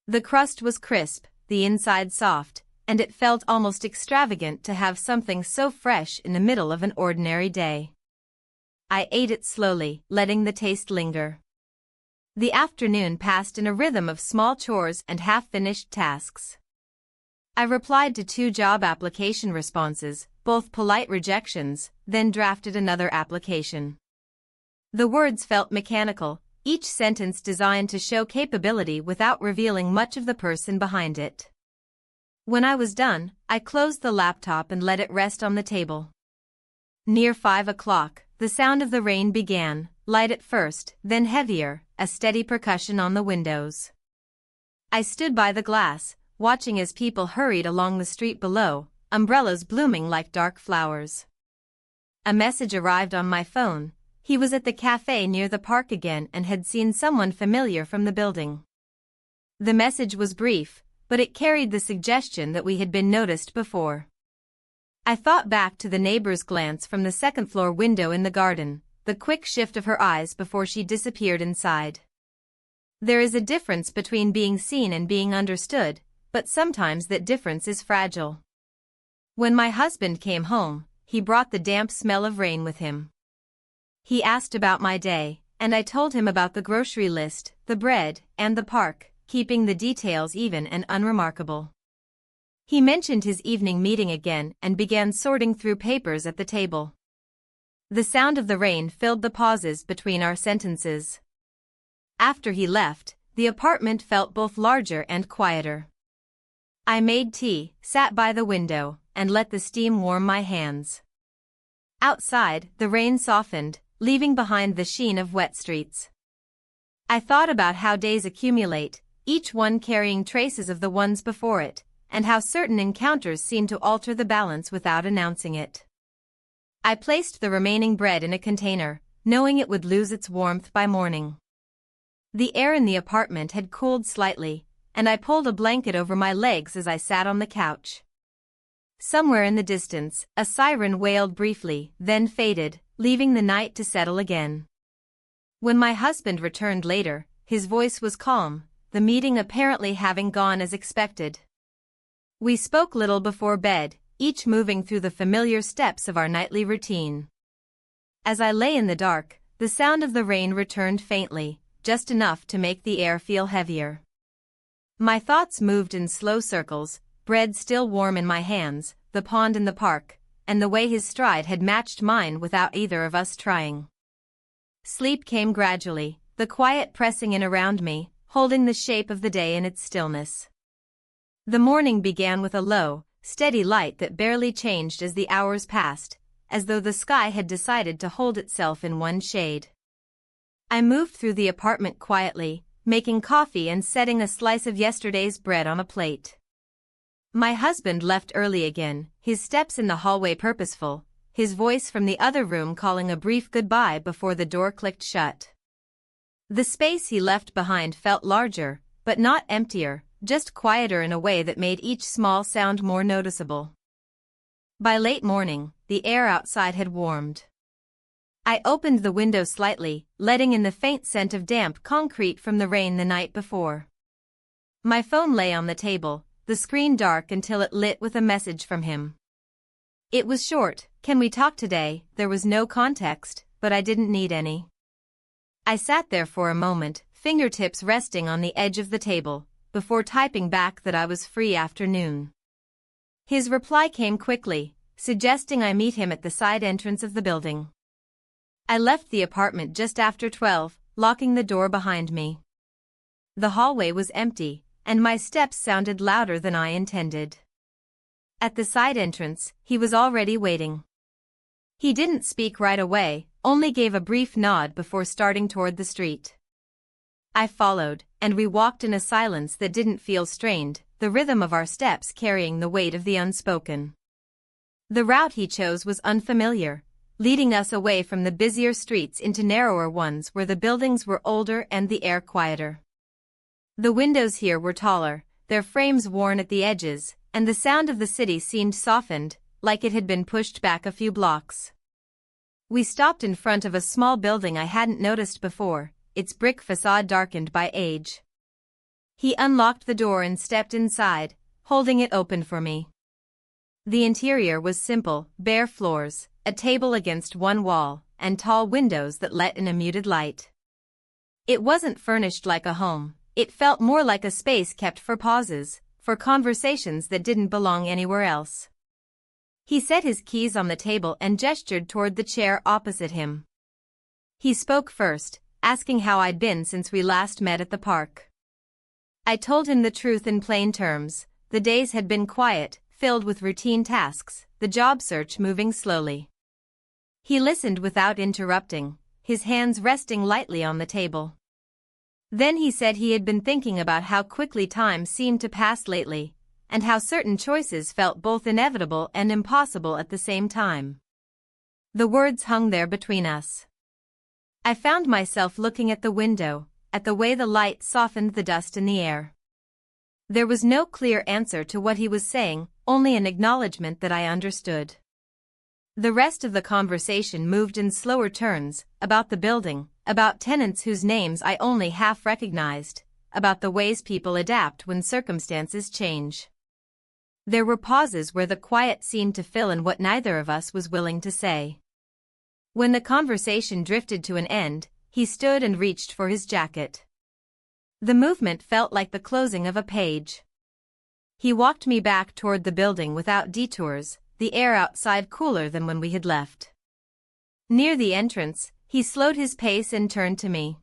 A: The crust was crisp, the inside soft, and it felt almost extravagant to have something so fresh in the middle of an ordinary day. I ate it slowly, letting the taste linger. The afternoon passed in a rhythm of small chores and half-finished tasks. I replied to 2 job application responses, both polite rejections, then drafted another application. The words felt mechanical, each sentence designed to show capability without revealing much of the person behind it. When I was done, I closed the laptop and let it rest on the table. Near 5 o'clock, the sound of the rain began, light at first, then heavier, a steady percussion on the windows. I stood by the glass, watching as people hurried along the street below, umbrellas blooming like dark flowers. A message arrived on my phone. He was at the cafe near the park again and had seen someone familiar from the building. The message was brief, but it carried the suggestion that we had been noticed before. I thought back to the neighbor's glance from the second-floor window in the garden, the quick shift of her eyes before she disappeared inside. There is a difference between being seen and being understood, but sometimes that difference is fragile. When my husband came home, he brought the damp smell of rain with him. He asked about my day, and I told him about the grocery list, the bread, and the park, keeping the details even and unremarkable. He mentioned his evening meeting again and began sorting through papers at the table. The sound of the rain filled the pauses between our sentences. After he left, the apartment felt both larger and quieter. I made tea, sat by the window, and let the steam warm my hands. Outside, the rain softened, leaving behind the sheen of wet streets. I thought about how days accumulate, each one carrying traces of the ones before it, and how certain encounters seem to alter the balance without announcing it. I placed the remaining bread in a container, knowing it would lose its warmth by morning. The air in the apartment had cooled slightly, and I pulled a blanket over my legs as I sat on the couch. Somewhere in the distance, a siren wailed briefly, then faded, leaving the night to settle again. When my husband returned later, his voice was calm, the meeting apparently having gone as expected. We spoke little before bed, each moving through the familiar steps of our nightly routine. As I lay in the dark, the sound of the rain returned faintly, just enough to make the air feel heavier. My thoughts moved in slow circles, bread still warm in my hands, the pond in the park, and the way his stride had matched mine without either of us trying. Sleep came gradually, the quiet pressing in around me, holding the shape of the day in its stillness. The morning began with a low, steady light that barely changed as the hours passed, as though the sky had decided to hold itself in one shade. I moved through the apartment quietly, making coffee and setting a slice of yesterday's bread on a plate. My husband left early again, his steps in the hallway purposeful, his voice from the other room calling a brief goodbye before the door clicked shut. The space he left behind felt larger, but not emptier, just quieter in a way that made each small sound more noticeable. By late morning, the air outside had warmed. I opened the window slightly, letting in the faint scent of damp concrete from the rain the night before. My phone lay on the table, the screen dark until it lit with a message from him. It was short, "Can we talk today?" There was no context, but I didn't need any. I sat there for a moment, fingertips resting on the edge of the table, before typing back that I was free after noon. His reply came quickly, suggesting I meet him at the side entrance of the building. I left the apartment just after 12, locking the door behind me. The hallway was empty, and my steps sounded louder than I intended. At the side entrance, he was already waiting. He didn't speak right away, only gave a brief nod before starting toward the street. I followed, and we walked in a silence that didn't feel strained, the rhythm of our steps carrying the weight of the unspoken. The route he chose was unfamiliar, leading us away from the busier streets into narrower ones where the buildings were older and the air quieter. The windows here were taller, their frames worn at the edges, and the sound of the city seemed softened, like it had been pushed back a few blocks. We stopped in front of a small building I hadn't noticed before, its brick facade darkened by age. He unlocked the door and stepped inside, holding it open for me. The interior was simple, bare floors, a table against one wall, and tall windows that let in a muted light. It wasn't furnished like a home, it felt more like a space kept for pauses, for conversations that didn't belong anywhere else. He set his keys on the table and gestured toward the chair opposite him. He spoke first, asking how I'd been since we last met at the park. I told him the truth in plain terms. The days had been quiet, filled with routine tasks, the job search moving slowly. He listened without interrupting, his hands resting lightly on the table. Then he said he had been thinking about how quickly time seemed to pass lately, and how certain choices felt both inevitable and impossible at the same time. The words hung there between us. I found myself looking at the window, at the way the light softened the dust in the air. There was no clear answer to what he was saying, only an acknowledgement that I understood. The rest of the conversation moved in slower turns, about the building, about tenants whose names I only half recognized, about the ways people adapt when circumstances change. There were pauses where the quiet seemed to fill in what neither of us was willing to say. When the conversation drifted to an end, he stood and reached for his jacket. The movement felt like the closing of a page. He walked me back toward the building without detours, the air outside cooler than when we had left. Near the entrance, he slowed his pace and turned to me.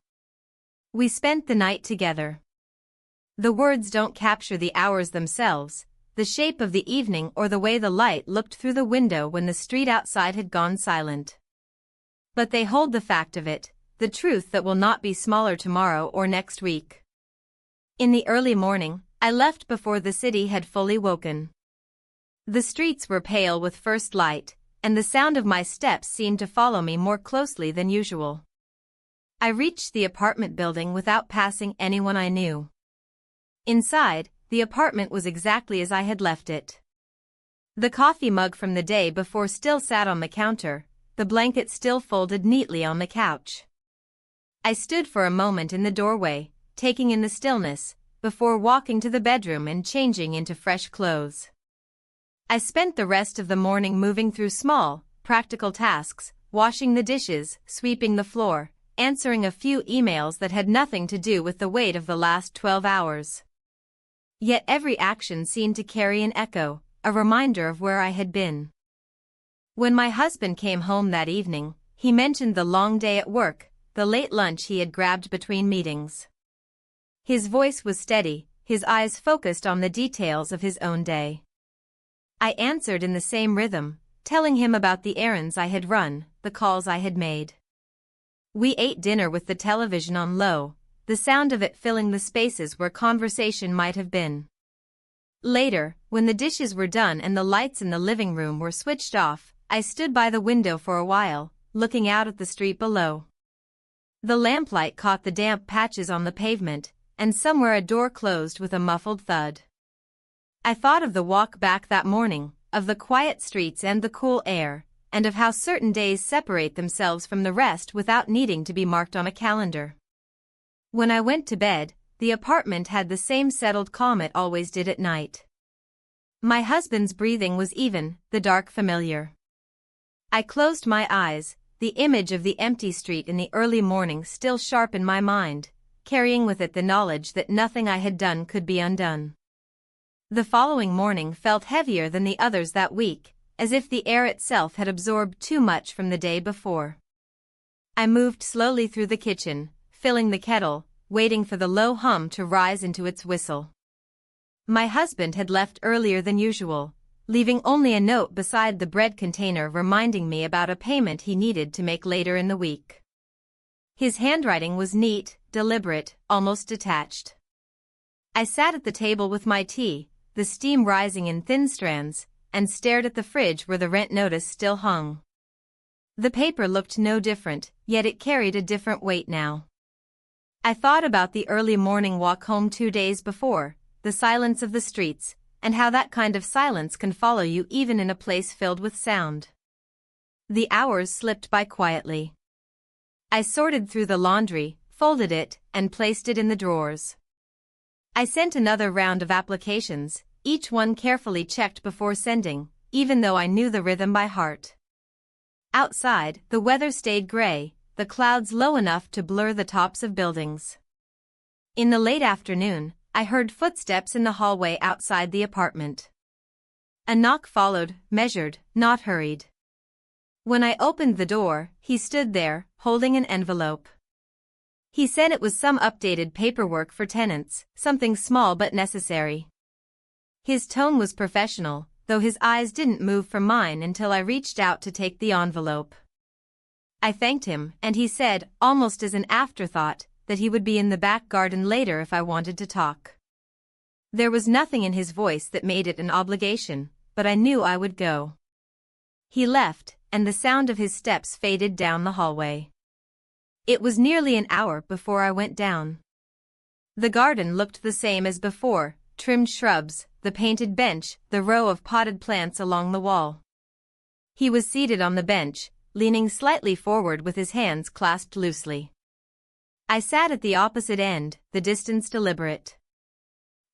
A: We spent the night together. The words don't capture the hours themselves, the shape of the evening or the way the light looked through the window when the street outside had gone silent. But they hold the fact of it, the truth that will not be smaller tomorrow or next week. In the early morning, I left before the city had fully woken. The streets were pale with first light, and the sound of my steps seemed to follow me more closely than usual. I reached the apartment building without passing anyone I knew. Inside, the apartment was exactly as I had left it. The coffee mug from the day before still sat on the counter, the blanket still folded neatly on the couch. I stood for a moment in the doorway, taking in the stillness, before walking to the bedroom and changing into fresh clothes. I spent the rest of the morning moving through small, practical tasks, washing the dishes, sweeping the floor, answering a few emails that had nothing to do with the weight of the last 12 hours. Yet every action seemed to carry an echo, a reminder of where I had been. When my husband came home that evening, he mentioned the long day at work, the late lunch he had grabbed between meetings. His voice was steady, his eyes focused on the details of his own day. I answered in the same rhythm, telling him about the errands I had run, the calls I had made. We ate dinner with the television on low, the sound of it filling the spaces where conversation might have been. Later, when the dishes were done and the lights in the living room were switched off, I stood by the window for a while, looking out at the street below. The lamplight caught the damp patches on the pavement, and somewhere a door closed with a muffled thud. I thought of the walk back that morning, of the quiet streets and the cool air, and of how certain days separate themselves from the rest without needing to be marked on a calendar. When I went to bed, the apartment had the same settled calm it always did at night. My husband's breathing was even, the dark familiar. I closed my eyes, the image of the empty street in the early morning still sharp in my mind, carrying with it the knowledge that nothing I had done could be undone. The following morning felt heavier than the others that week, as if the air itself had absorbed too much from the day before. I moved slowly through the kitchen, filling the kettle, waiting for the low hum to rise into its whistle. My husband had left earlier than usual, leaving only a note beside the bread container reminding me about a payment he needed to make later in the week. His handwriting was neat, deliberate, almost detached. I sat at the table with my tea, the steam rising in thin strands, and stared at the fridge where the rent notice still hung. The paper looked no different, yet it carried a different weight now. I thought about the early morning walk home 2 days before, the silence of the streets, and how that kind of silence can follow you even in a place filled with sound. The hours slipped by quietly. I sorted through the laundry, folded it, and placed it in the drawers. I sent another round of applications, each one carefully checked before sending, even though I knew the rhythm by heart. Outside, the weather stayed gray, the clouds low enough to blur the tops of buildings. In the late afternoon, I heard footsteps in the hallway outside the apartment. A knock followed, measured, not hurried. When I opened the door, he stood there, holding an envelope. He said it was some updated paperwork for tenants, something small but necessary. His tone was professional, though his eyes didn't move from mine until I reached out to take the envelope. I thanked him, and he said, almost as an afterthought, that he would be in the back garden later if I wanted to talk. There was nothing in his voice that made it an obligation, but I knew I would go. He left, and the sound of his steps faded down the hallway. It was nearly an hour before I went down. The garden looked the same as before, trimmed shrubs, the painted bench, the row of potted plants along the wall. He was seated on the bench, leaning slightly forward with his hands clasped loosely. I sat at the opposite end, the distance deliberate.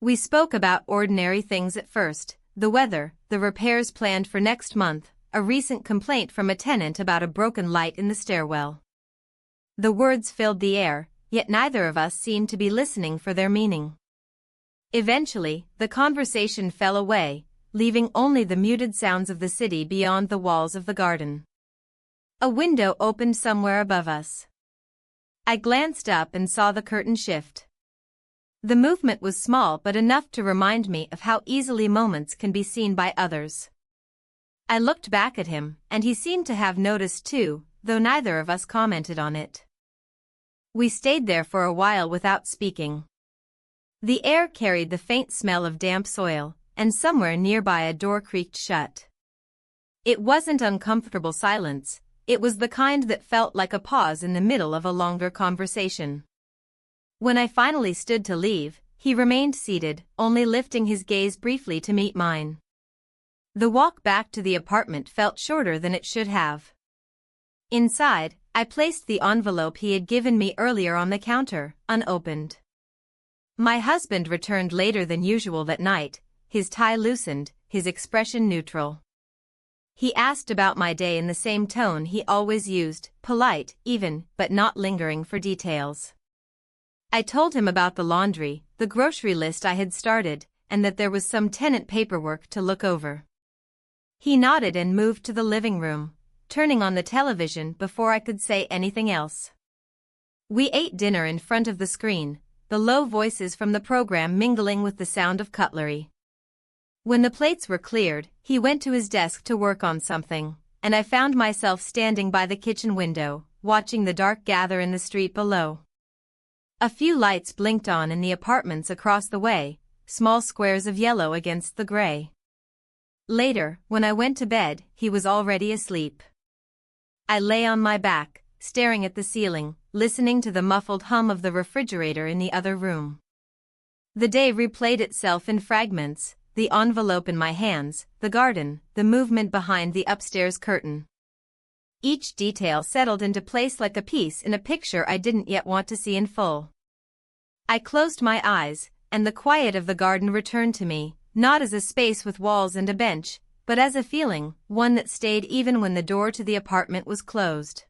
A: We spoke about ordinary things at first, the weather, the repairs planned for next month, a recent complaint from a tenant about a broken light in the stairwell. The words filled the air, yet neither of us seemed to be listening for their meaning. Eventually, the conversation fell away, leaving only the muted sounds of the city beyond the walls of the garden. A window opened somewhere above us. I glanced up and saw the curtain shift. The movement was small but enough to remind me of how easily moments can be seen by others. I looked back at him, and he seemed to have noticed too, though neither of us commented on it. We stayed there for a while without speaking. The air carried the faint smell of damp soil, and somewhere nearby a door creaked shut. It wasn't uncomfortable silence, it was the kind that felt like a pause in the middle of a longer conversation. When I finally stood to leave, he remained seated, only lifting his gaze briefly to meet mine. The walk back to the apartment felt shorter than it should have. Inside, I placed the envelope he had given me earlier on the counter, unopened. My husband returned later than usual that night, his tie loosened, his expression neutral. He asked about my day in the same tone he always used, polite, even, but not lingering for details. I told him about the laundry, the grocery list I had started, and that there was some tenant paperwork to look over. He nodded and moved to the living room, turning on the television before I could say anything else. We ate dinner in front of the screen, the low voices from the program mingling with the sound of cutlery. When the plates were cleared, he went to his desk to work on something, and I found myself standing by the kitchen window, watching the dark gather in the street below. A few lights blinked on in the apartments across the way, small squares of yellow against the gray. Later, when I went to bed, he was already asleep. I lay on my back, staring at the ceiling, listening to the muffled hum of the refrigerator in the other room. The day replayed itself in fragments, the envelope in my hands, the garden, the movement behind the upstairs curtain. Each detail settled into place like a piece in a picture I didn't yet want to see in full. I closed my eyes, and the quiet of the garden returned to me, not as a space with walls and a bench, but as a feeling, one that stayed even when the door to the apartment was closed.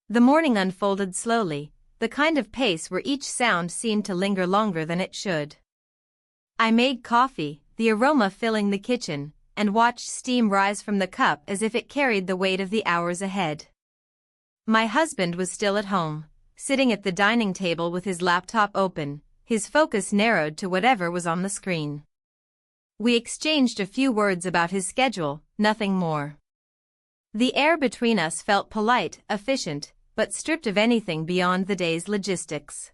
A: The morning unfolded slowly, the kind of pace where each sound seemed to linger longer than it should. I made coffee, the aroma filling the kitchen, and watched steam rise from the cup as if it carried the weight of the hours ahead. My husband was still at home, sitting at the dining table with his laptop open, his focus narrowed to whatever was on the screen. We exchanged a few words about his schedule, nothing more. The air between us felt polite, efficient, but stripped of anything beyond the day's logistics.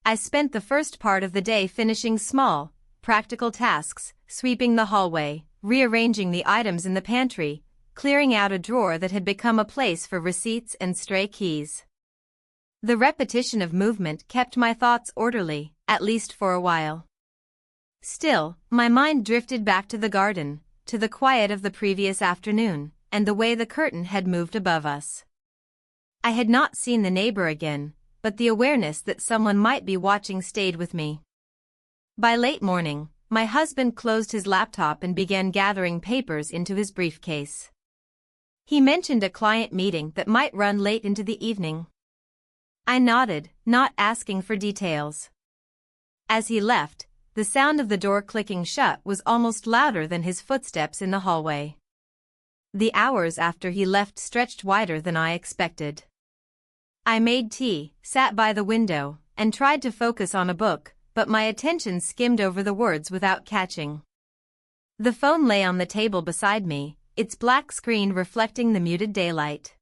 A: I spent the first part of the day finishing small, practical tasks, sweeping the hallway, rearranging the items in the pantry, clearing out a drawer that had become a place for receipts and stray keys. The repetition of movement kept my thoughts orderly, at least for a while. Still, my mind drifted back to the garden, to the quiet of the previous afternoon, and the way the curtain had moved above us. I had not seen the neighbor again, but the awareness that someone might be watching stayed with me. By late morning, my husband closed his laptop and began gathering papers into his briefcase. He mentioned a client meeting that might run late into the evening. I nodded, not asking for details. As he left, the sound of the door clicking shut was almost louder than his footsteps in the hallway. The hours after he left stretched wider than I expected. I made tea, sat by the window, and tried to focus on a book, but my attention skimmed over the words without catching. The phone lay on the table beside me, its black screen reflecting the muted daylight.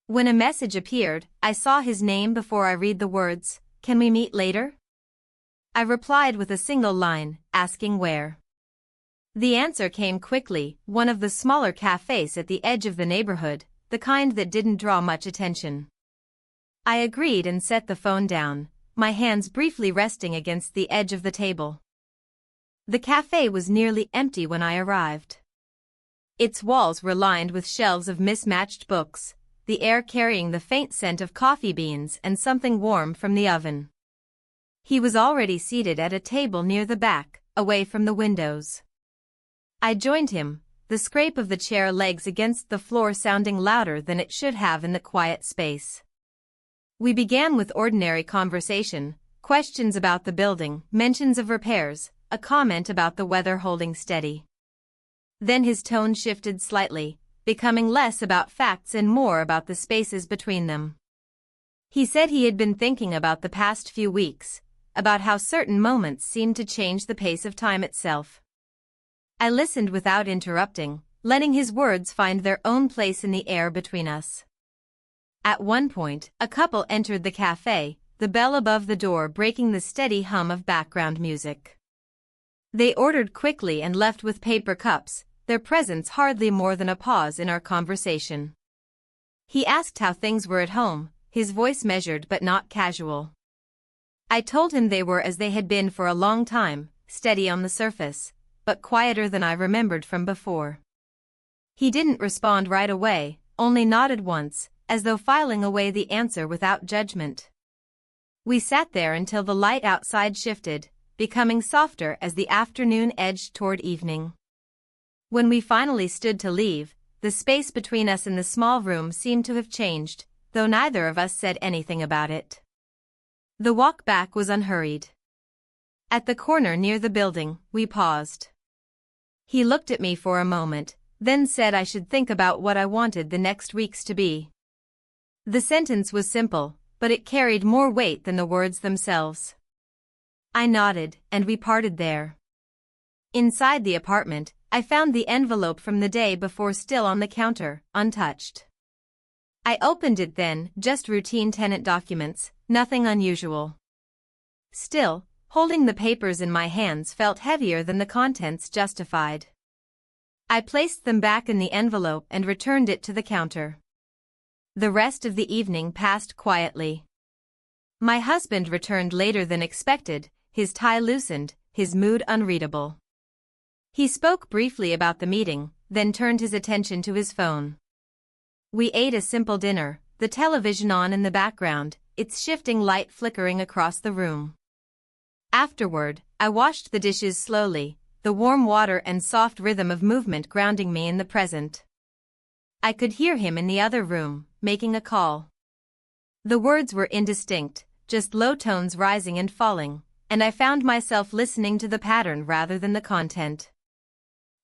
A: When a message appeared, I saw his name before I read the words, "Can we meet later?" I replied with a single line, asking where. The answer came quickly, one of the smaller cafes at the edge of the neighborhood, the kind that didn't draw much attention. I agreed and set the phone down, my hands briefly resting against the edge of the table. The cafe was nearly empty when I arrived. Its walls were lined with shelves of mismatched books, the air carrying the faint scent of coffee beans and something warm from the oven. He was already seated at a table near the back, away from the windows. I joined him, the scrape of the chair legs against the floor sounding louder than it should have in the quiet space. We began with ordinary conversation, questions about the building, mentions of repairs, a comment about the weather holding steady. Then his tone shifted slightly, becoming less about facts and more about the spaces between them. He said he had been thinking about the past few weeks, about how certain moments seemed to change the pace of time itself. I listened without interrupting, letting his words find their own place in the air between us. At one point, a couple entered the cafe, the bell above the door breaking the steady hum of background music. They ordered quickly and left with paper cups, their presence hardly more than a pause in our conversation. He asked how things were at home, his voice measured but not casual. I told him they were as they had been for a long time, steady on the surface, but quieter than I remembered from before. He didn't respond right away, only nodded once, as though filing away the answer without judgment. We sat there until the light outside shifted, becoming softer as the afternoon edged toward evening. When we finally stood to leave, the space between us in the small room seemed to have changed, though neither of us said anything about it. The walk back was unhurried. At the corner near the building, we paused. He looked at me for a moment, then said I should think about what I wanted the next weeks to be. The sentence was simple, but it carried more weight than the words themselves. I nodded, and we parted there. Inside the apartment, I found the envelope from the day before still on the counter, untouched. I opened it then, just routine tenant documents, nothing unusual. Still, holding the papers in my hands felt heavier than the contents justified. I placed them back in the envelope and returned it to the counter. The rest of the evening passed quietly. My husband returned later than expected, his tie loosened, his mood unreadable. He spoke briefly about the meeting, then turned his attention to his phone. We ate a simple dinner, the television on in the background, its shifting light flickering across the room. Afterward, I washed the dishes slowly, the warm water and soft rhythm of movement grounding me in the present. I could hear him in the other room, making a call. The words were indistinct, just low tones rising and falling, and I found myself listening to the pattern rather than the content.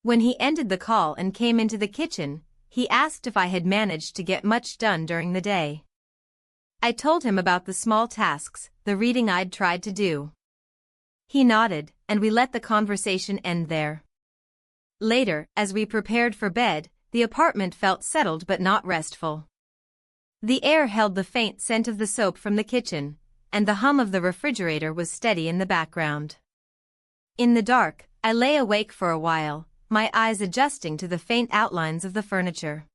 A: When he ended the call and came into the kitchen, he asked if I had managed to get much done during the day. I told him about the small tasks, the reading I'd tried to do. He nodded, and we let the conversation end there. Later, as we prepared for bed, the apartment felt settled but not restful. The air held the faint scent of the soap from the kitchen, and the hum of the refrigerator was steady in the background. In the dark, I lay awake for a while, my eyes adjusting to the faint outlines of the furniture.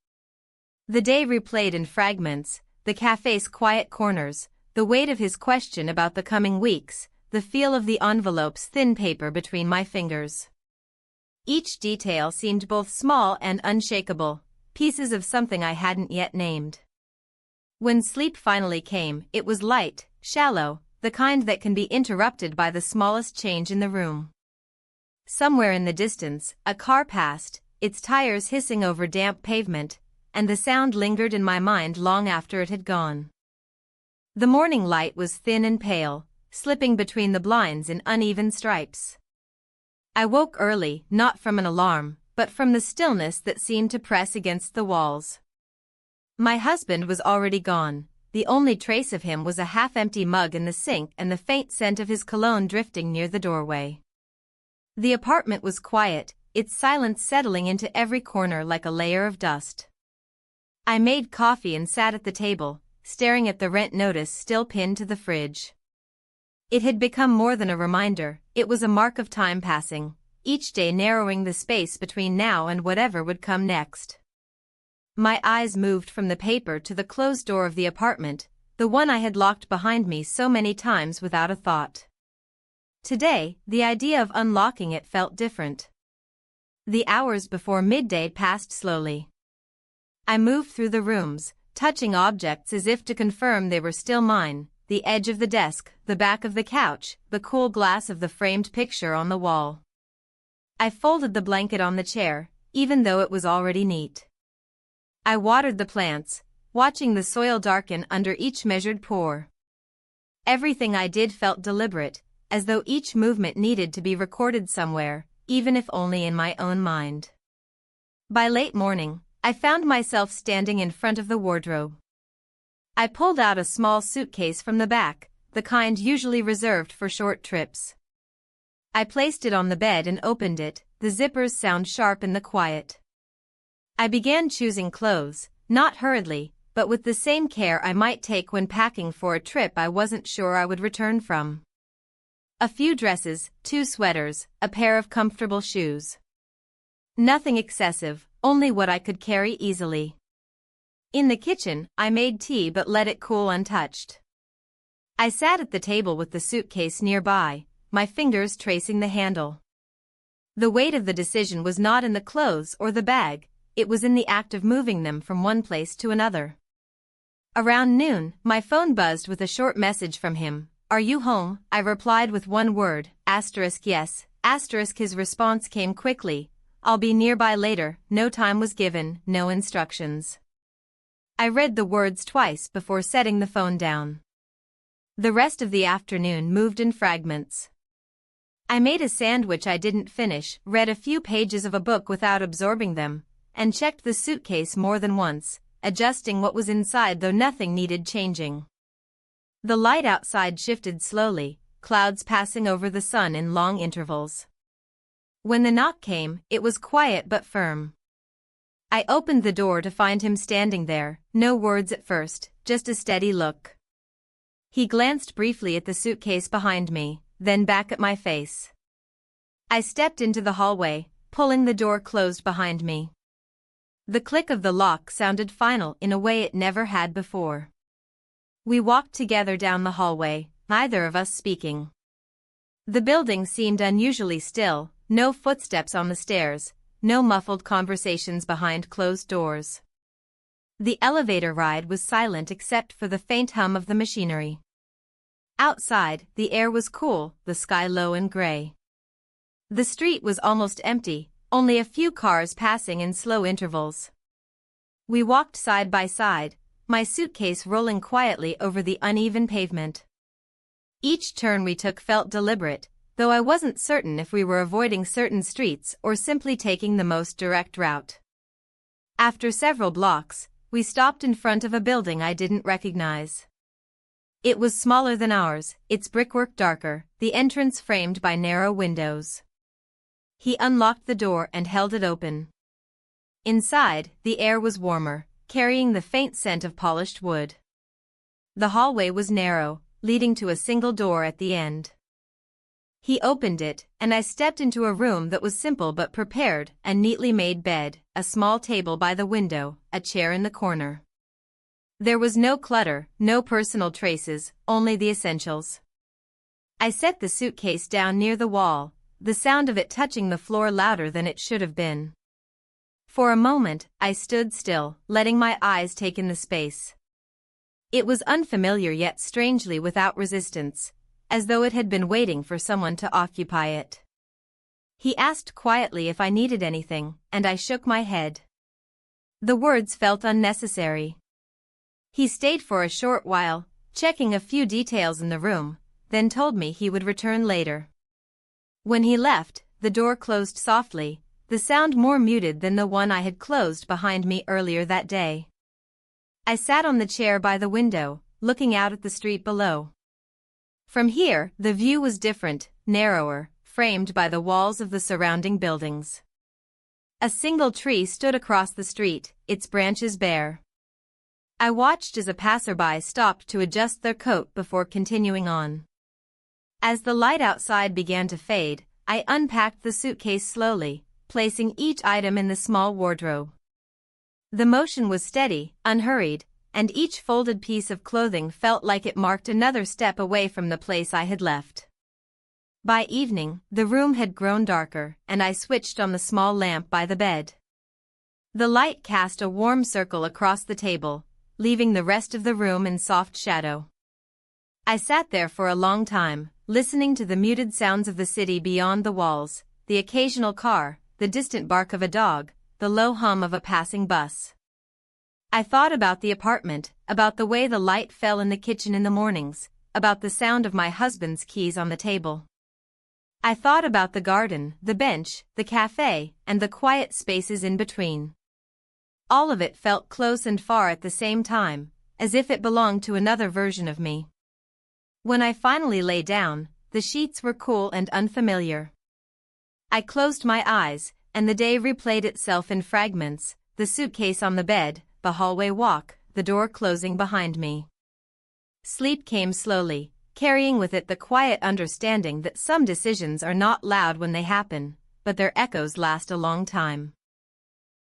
A: The day replayed in fragments, the cafe's quiet corners, the weight of his question about the coming weeks, the feel of the envelope's thin paper between my fingers. Each detail seemed both small and unshakable, pieces of something I hadn't yet named. When sleep finally came, it was light, shallow, the kind that can be interrupted by the smallest change in the room. Somewhere in the distance, a car passed, its tires hissing over damp pavement, and the sound lingered in my mind long after it had gone. The morning light was thin and pale, slipping between the blinds in uneven stripes. I woke early, not from an alarm, but from the stillness that seemed to press against the walls. My husband was already gone. The only trace of him was a half-empty mug in the sink and the faint scent of his cologne drifting near the doorway. The apartment was quiet, its silence settling into every corner like a layer of dust. I made coffee and sat at the table, staring at the rent notice still pinned to the fridge. It had become more than a reminder, it was a mark of time passing, each day narrowing the space between now and whatever would come next. My eyes moved from the paper to the closed door of the apartment, the one I had locked behind me so many times without a thought. Today, the idea of unlocking it felt different. The hours before midday passed slowly. I moved through the rooms, touching objects as if to confirm they were still mine, the edge of the desk, the back of the couch, the cool glass of the framed picture on the wall. I folded the blanket on the chair, even though it was already neat. I watered the plants, watching the soil darken under each measured pour. Everything I did felt deliberate, as though each movement needed to be recorded somewhere, even if only in my own mind. By late morning, I found myself standing in front of the wardrobe. I pulled out a small suitcase from the back, the kind usually reserved for short trips. I placed it on the bed and opened it, the zippers sound sharp in the quiet. I began choosing clothes, not hurriedly, but with the same care I might take when packing for a trip I wasn't sure I would return from. A few dresses, 2 sweaters, a pair of comfortable shoes. Nothing excessive, only what I could carry easily. In the kitchen, I made tea but let it cool untouched. I sat at the table with the suitcase nearby, my fingers tracing the handle. The weight of the decision was not in the clothes or the bag, it was in the act of moving them from one place to another. Around noon, my phone buzzed with a short message from him, "Are you home?" I replied with one word, yes, his response came quickly, "I'll be nearby later." No time was given, no instructions. I read the words twice before setting the phone down. The rest of the afternoon moved in fragments. I made a sandwich I didn't finish, read a few pages of a book without absorbing them, and checked the suitcase more than once, adjusting what was inside though nothing needed changing. The light outside shifted slowly, clouds passing over the sun in long intervals. When the knock came, it was quiet but firm. I opened the door to find him standing there, no words at first, just a steady look. He glanced briefly at the suitcase behind me, then back at my face. I stepped into the hallway, pulling the door closed behind me. The click of the lock sounded final in a way it never had before. We walked together down the hallway, neither of us speaking. The building seemed unusually still, no footsteps on the stairs, no muffled conversations behind closed doors. The elevator ride was silent except for the faint hum of the machinery. Outside, the air was cool, the sky low and gray. The street was almost empty, only a few cars passing in slow intervals. We walked side by side, my suitcase rolling quietly over the uneven pavement. Each turn we took felt deliberate, though I wasn't certain if we were avoiding certain streets or simply taking the most direct route. After several blocks, we stopped in front of a building I didn't recognize. It was smaller than ours, its brickwork darker, the entrance framed by narrow windows. He unlocked the door and held it open. Inside, the air was warmer, carrying the faint scent of polished wood. The hallway was narrow, leading to a single door at the end. He opened it, and I stepped into a room that was simple but prepared, a neatly made bed, a small table by the window, a chair in the corner. There was no clutter, no personal traces, only the essentials. I set the suitcase down near the wall, the sound of it touching the floor louder than it should have been. For a moment, I stood still, letting my eyes take in the space. It was unfamiliar yet strangely without resistance, as though it had been waiting for someone to occupy it. He asked quietly if I needed anything, and I shook my head. The words felt unnecessary. He stayed for a short while, checking a few details in the room, then told me he would return later. When he left, the door closed softly, the sound more muted than the one I had closed behind me earlier that day. I sat on the chair by the window, looking out at the street below. From here, the view was different, narrower, framed by the walls of the surrounding buildings. A single tree stood across the street, its branches bare. I watched as a passerby stopped to adjust their coat before continuing on. As the light outside began to fade, I unpacked the suitcase slowly, placing each item in the small wardrobe. The motion was steady, unhurried, and each folded piece of clothing felt like it marked another step away from the place I had left. By evening, the room had grown darker, and I switched on the small lamp by the bed. The light cast a warm circle across the table, leaving the rest of the room in soft shadow. I sat there for a long time, listening to the muted sounds of the city beyond the walls, the occasional car, the distant bark of a dog, the low hum of a passing bus. I thought about the apartment, about the way the light fell in the kitchen in the mornings, about the sound of my husband's keys on the table. I thought about the garden, the bench, the cafe, and the quiet spaces in between. All of it felt close and far at the same time, as if it belonged to another version of me. When I finally lay down, the sheets were cool and unfamiliar. I closed my eyes, and the day replayed itself in fragments, the suitcase on the bed, the hallway walk, the door closing behind me. Sleep came slowly, carrying with it the quiet understanding that some decisions are not loud when they happen, but their echoes last a long time.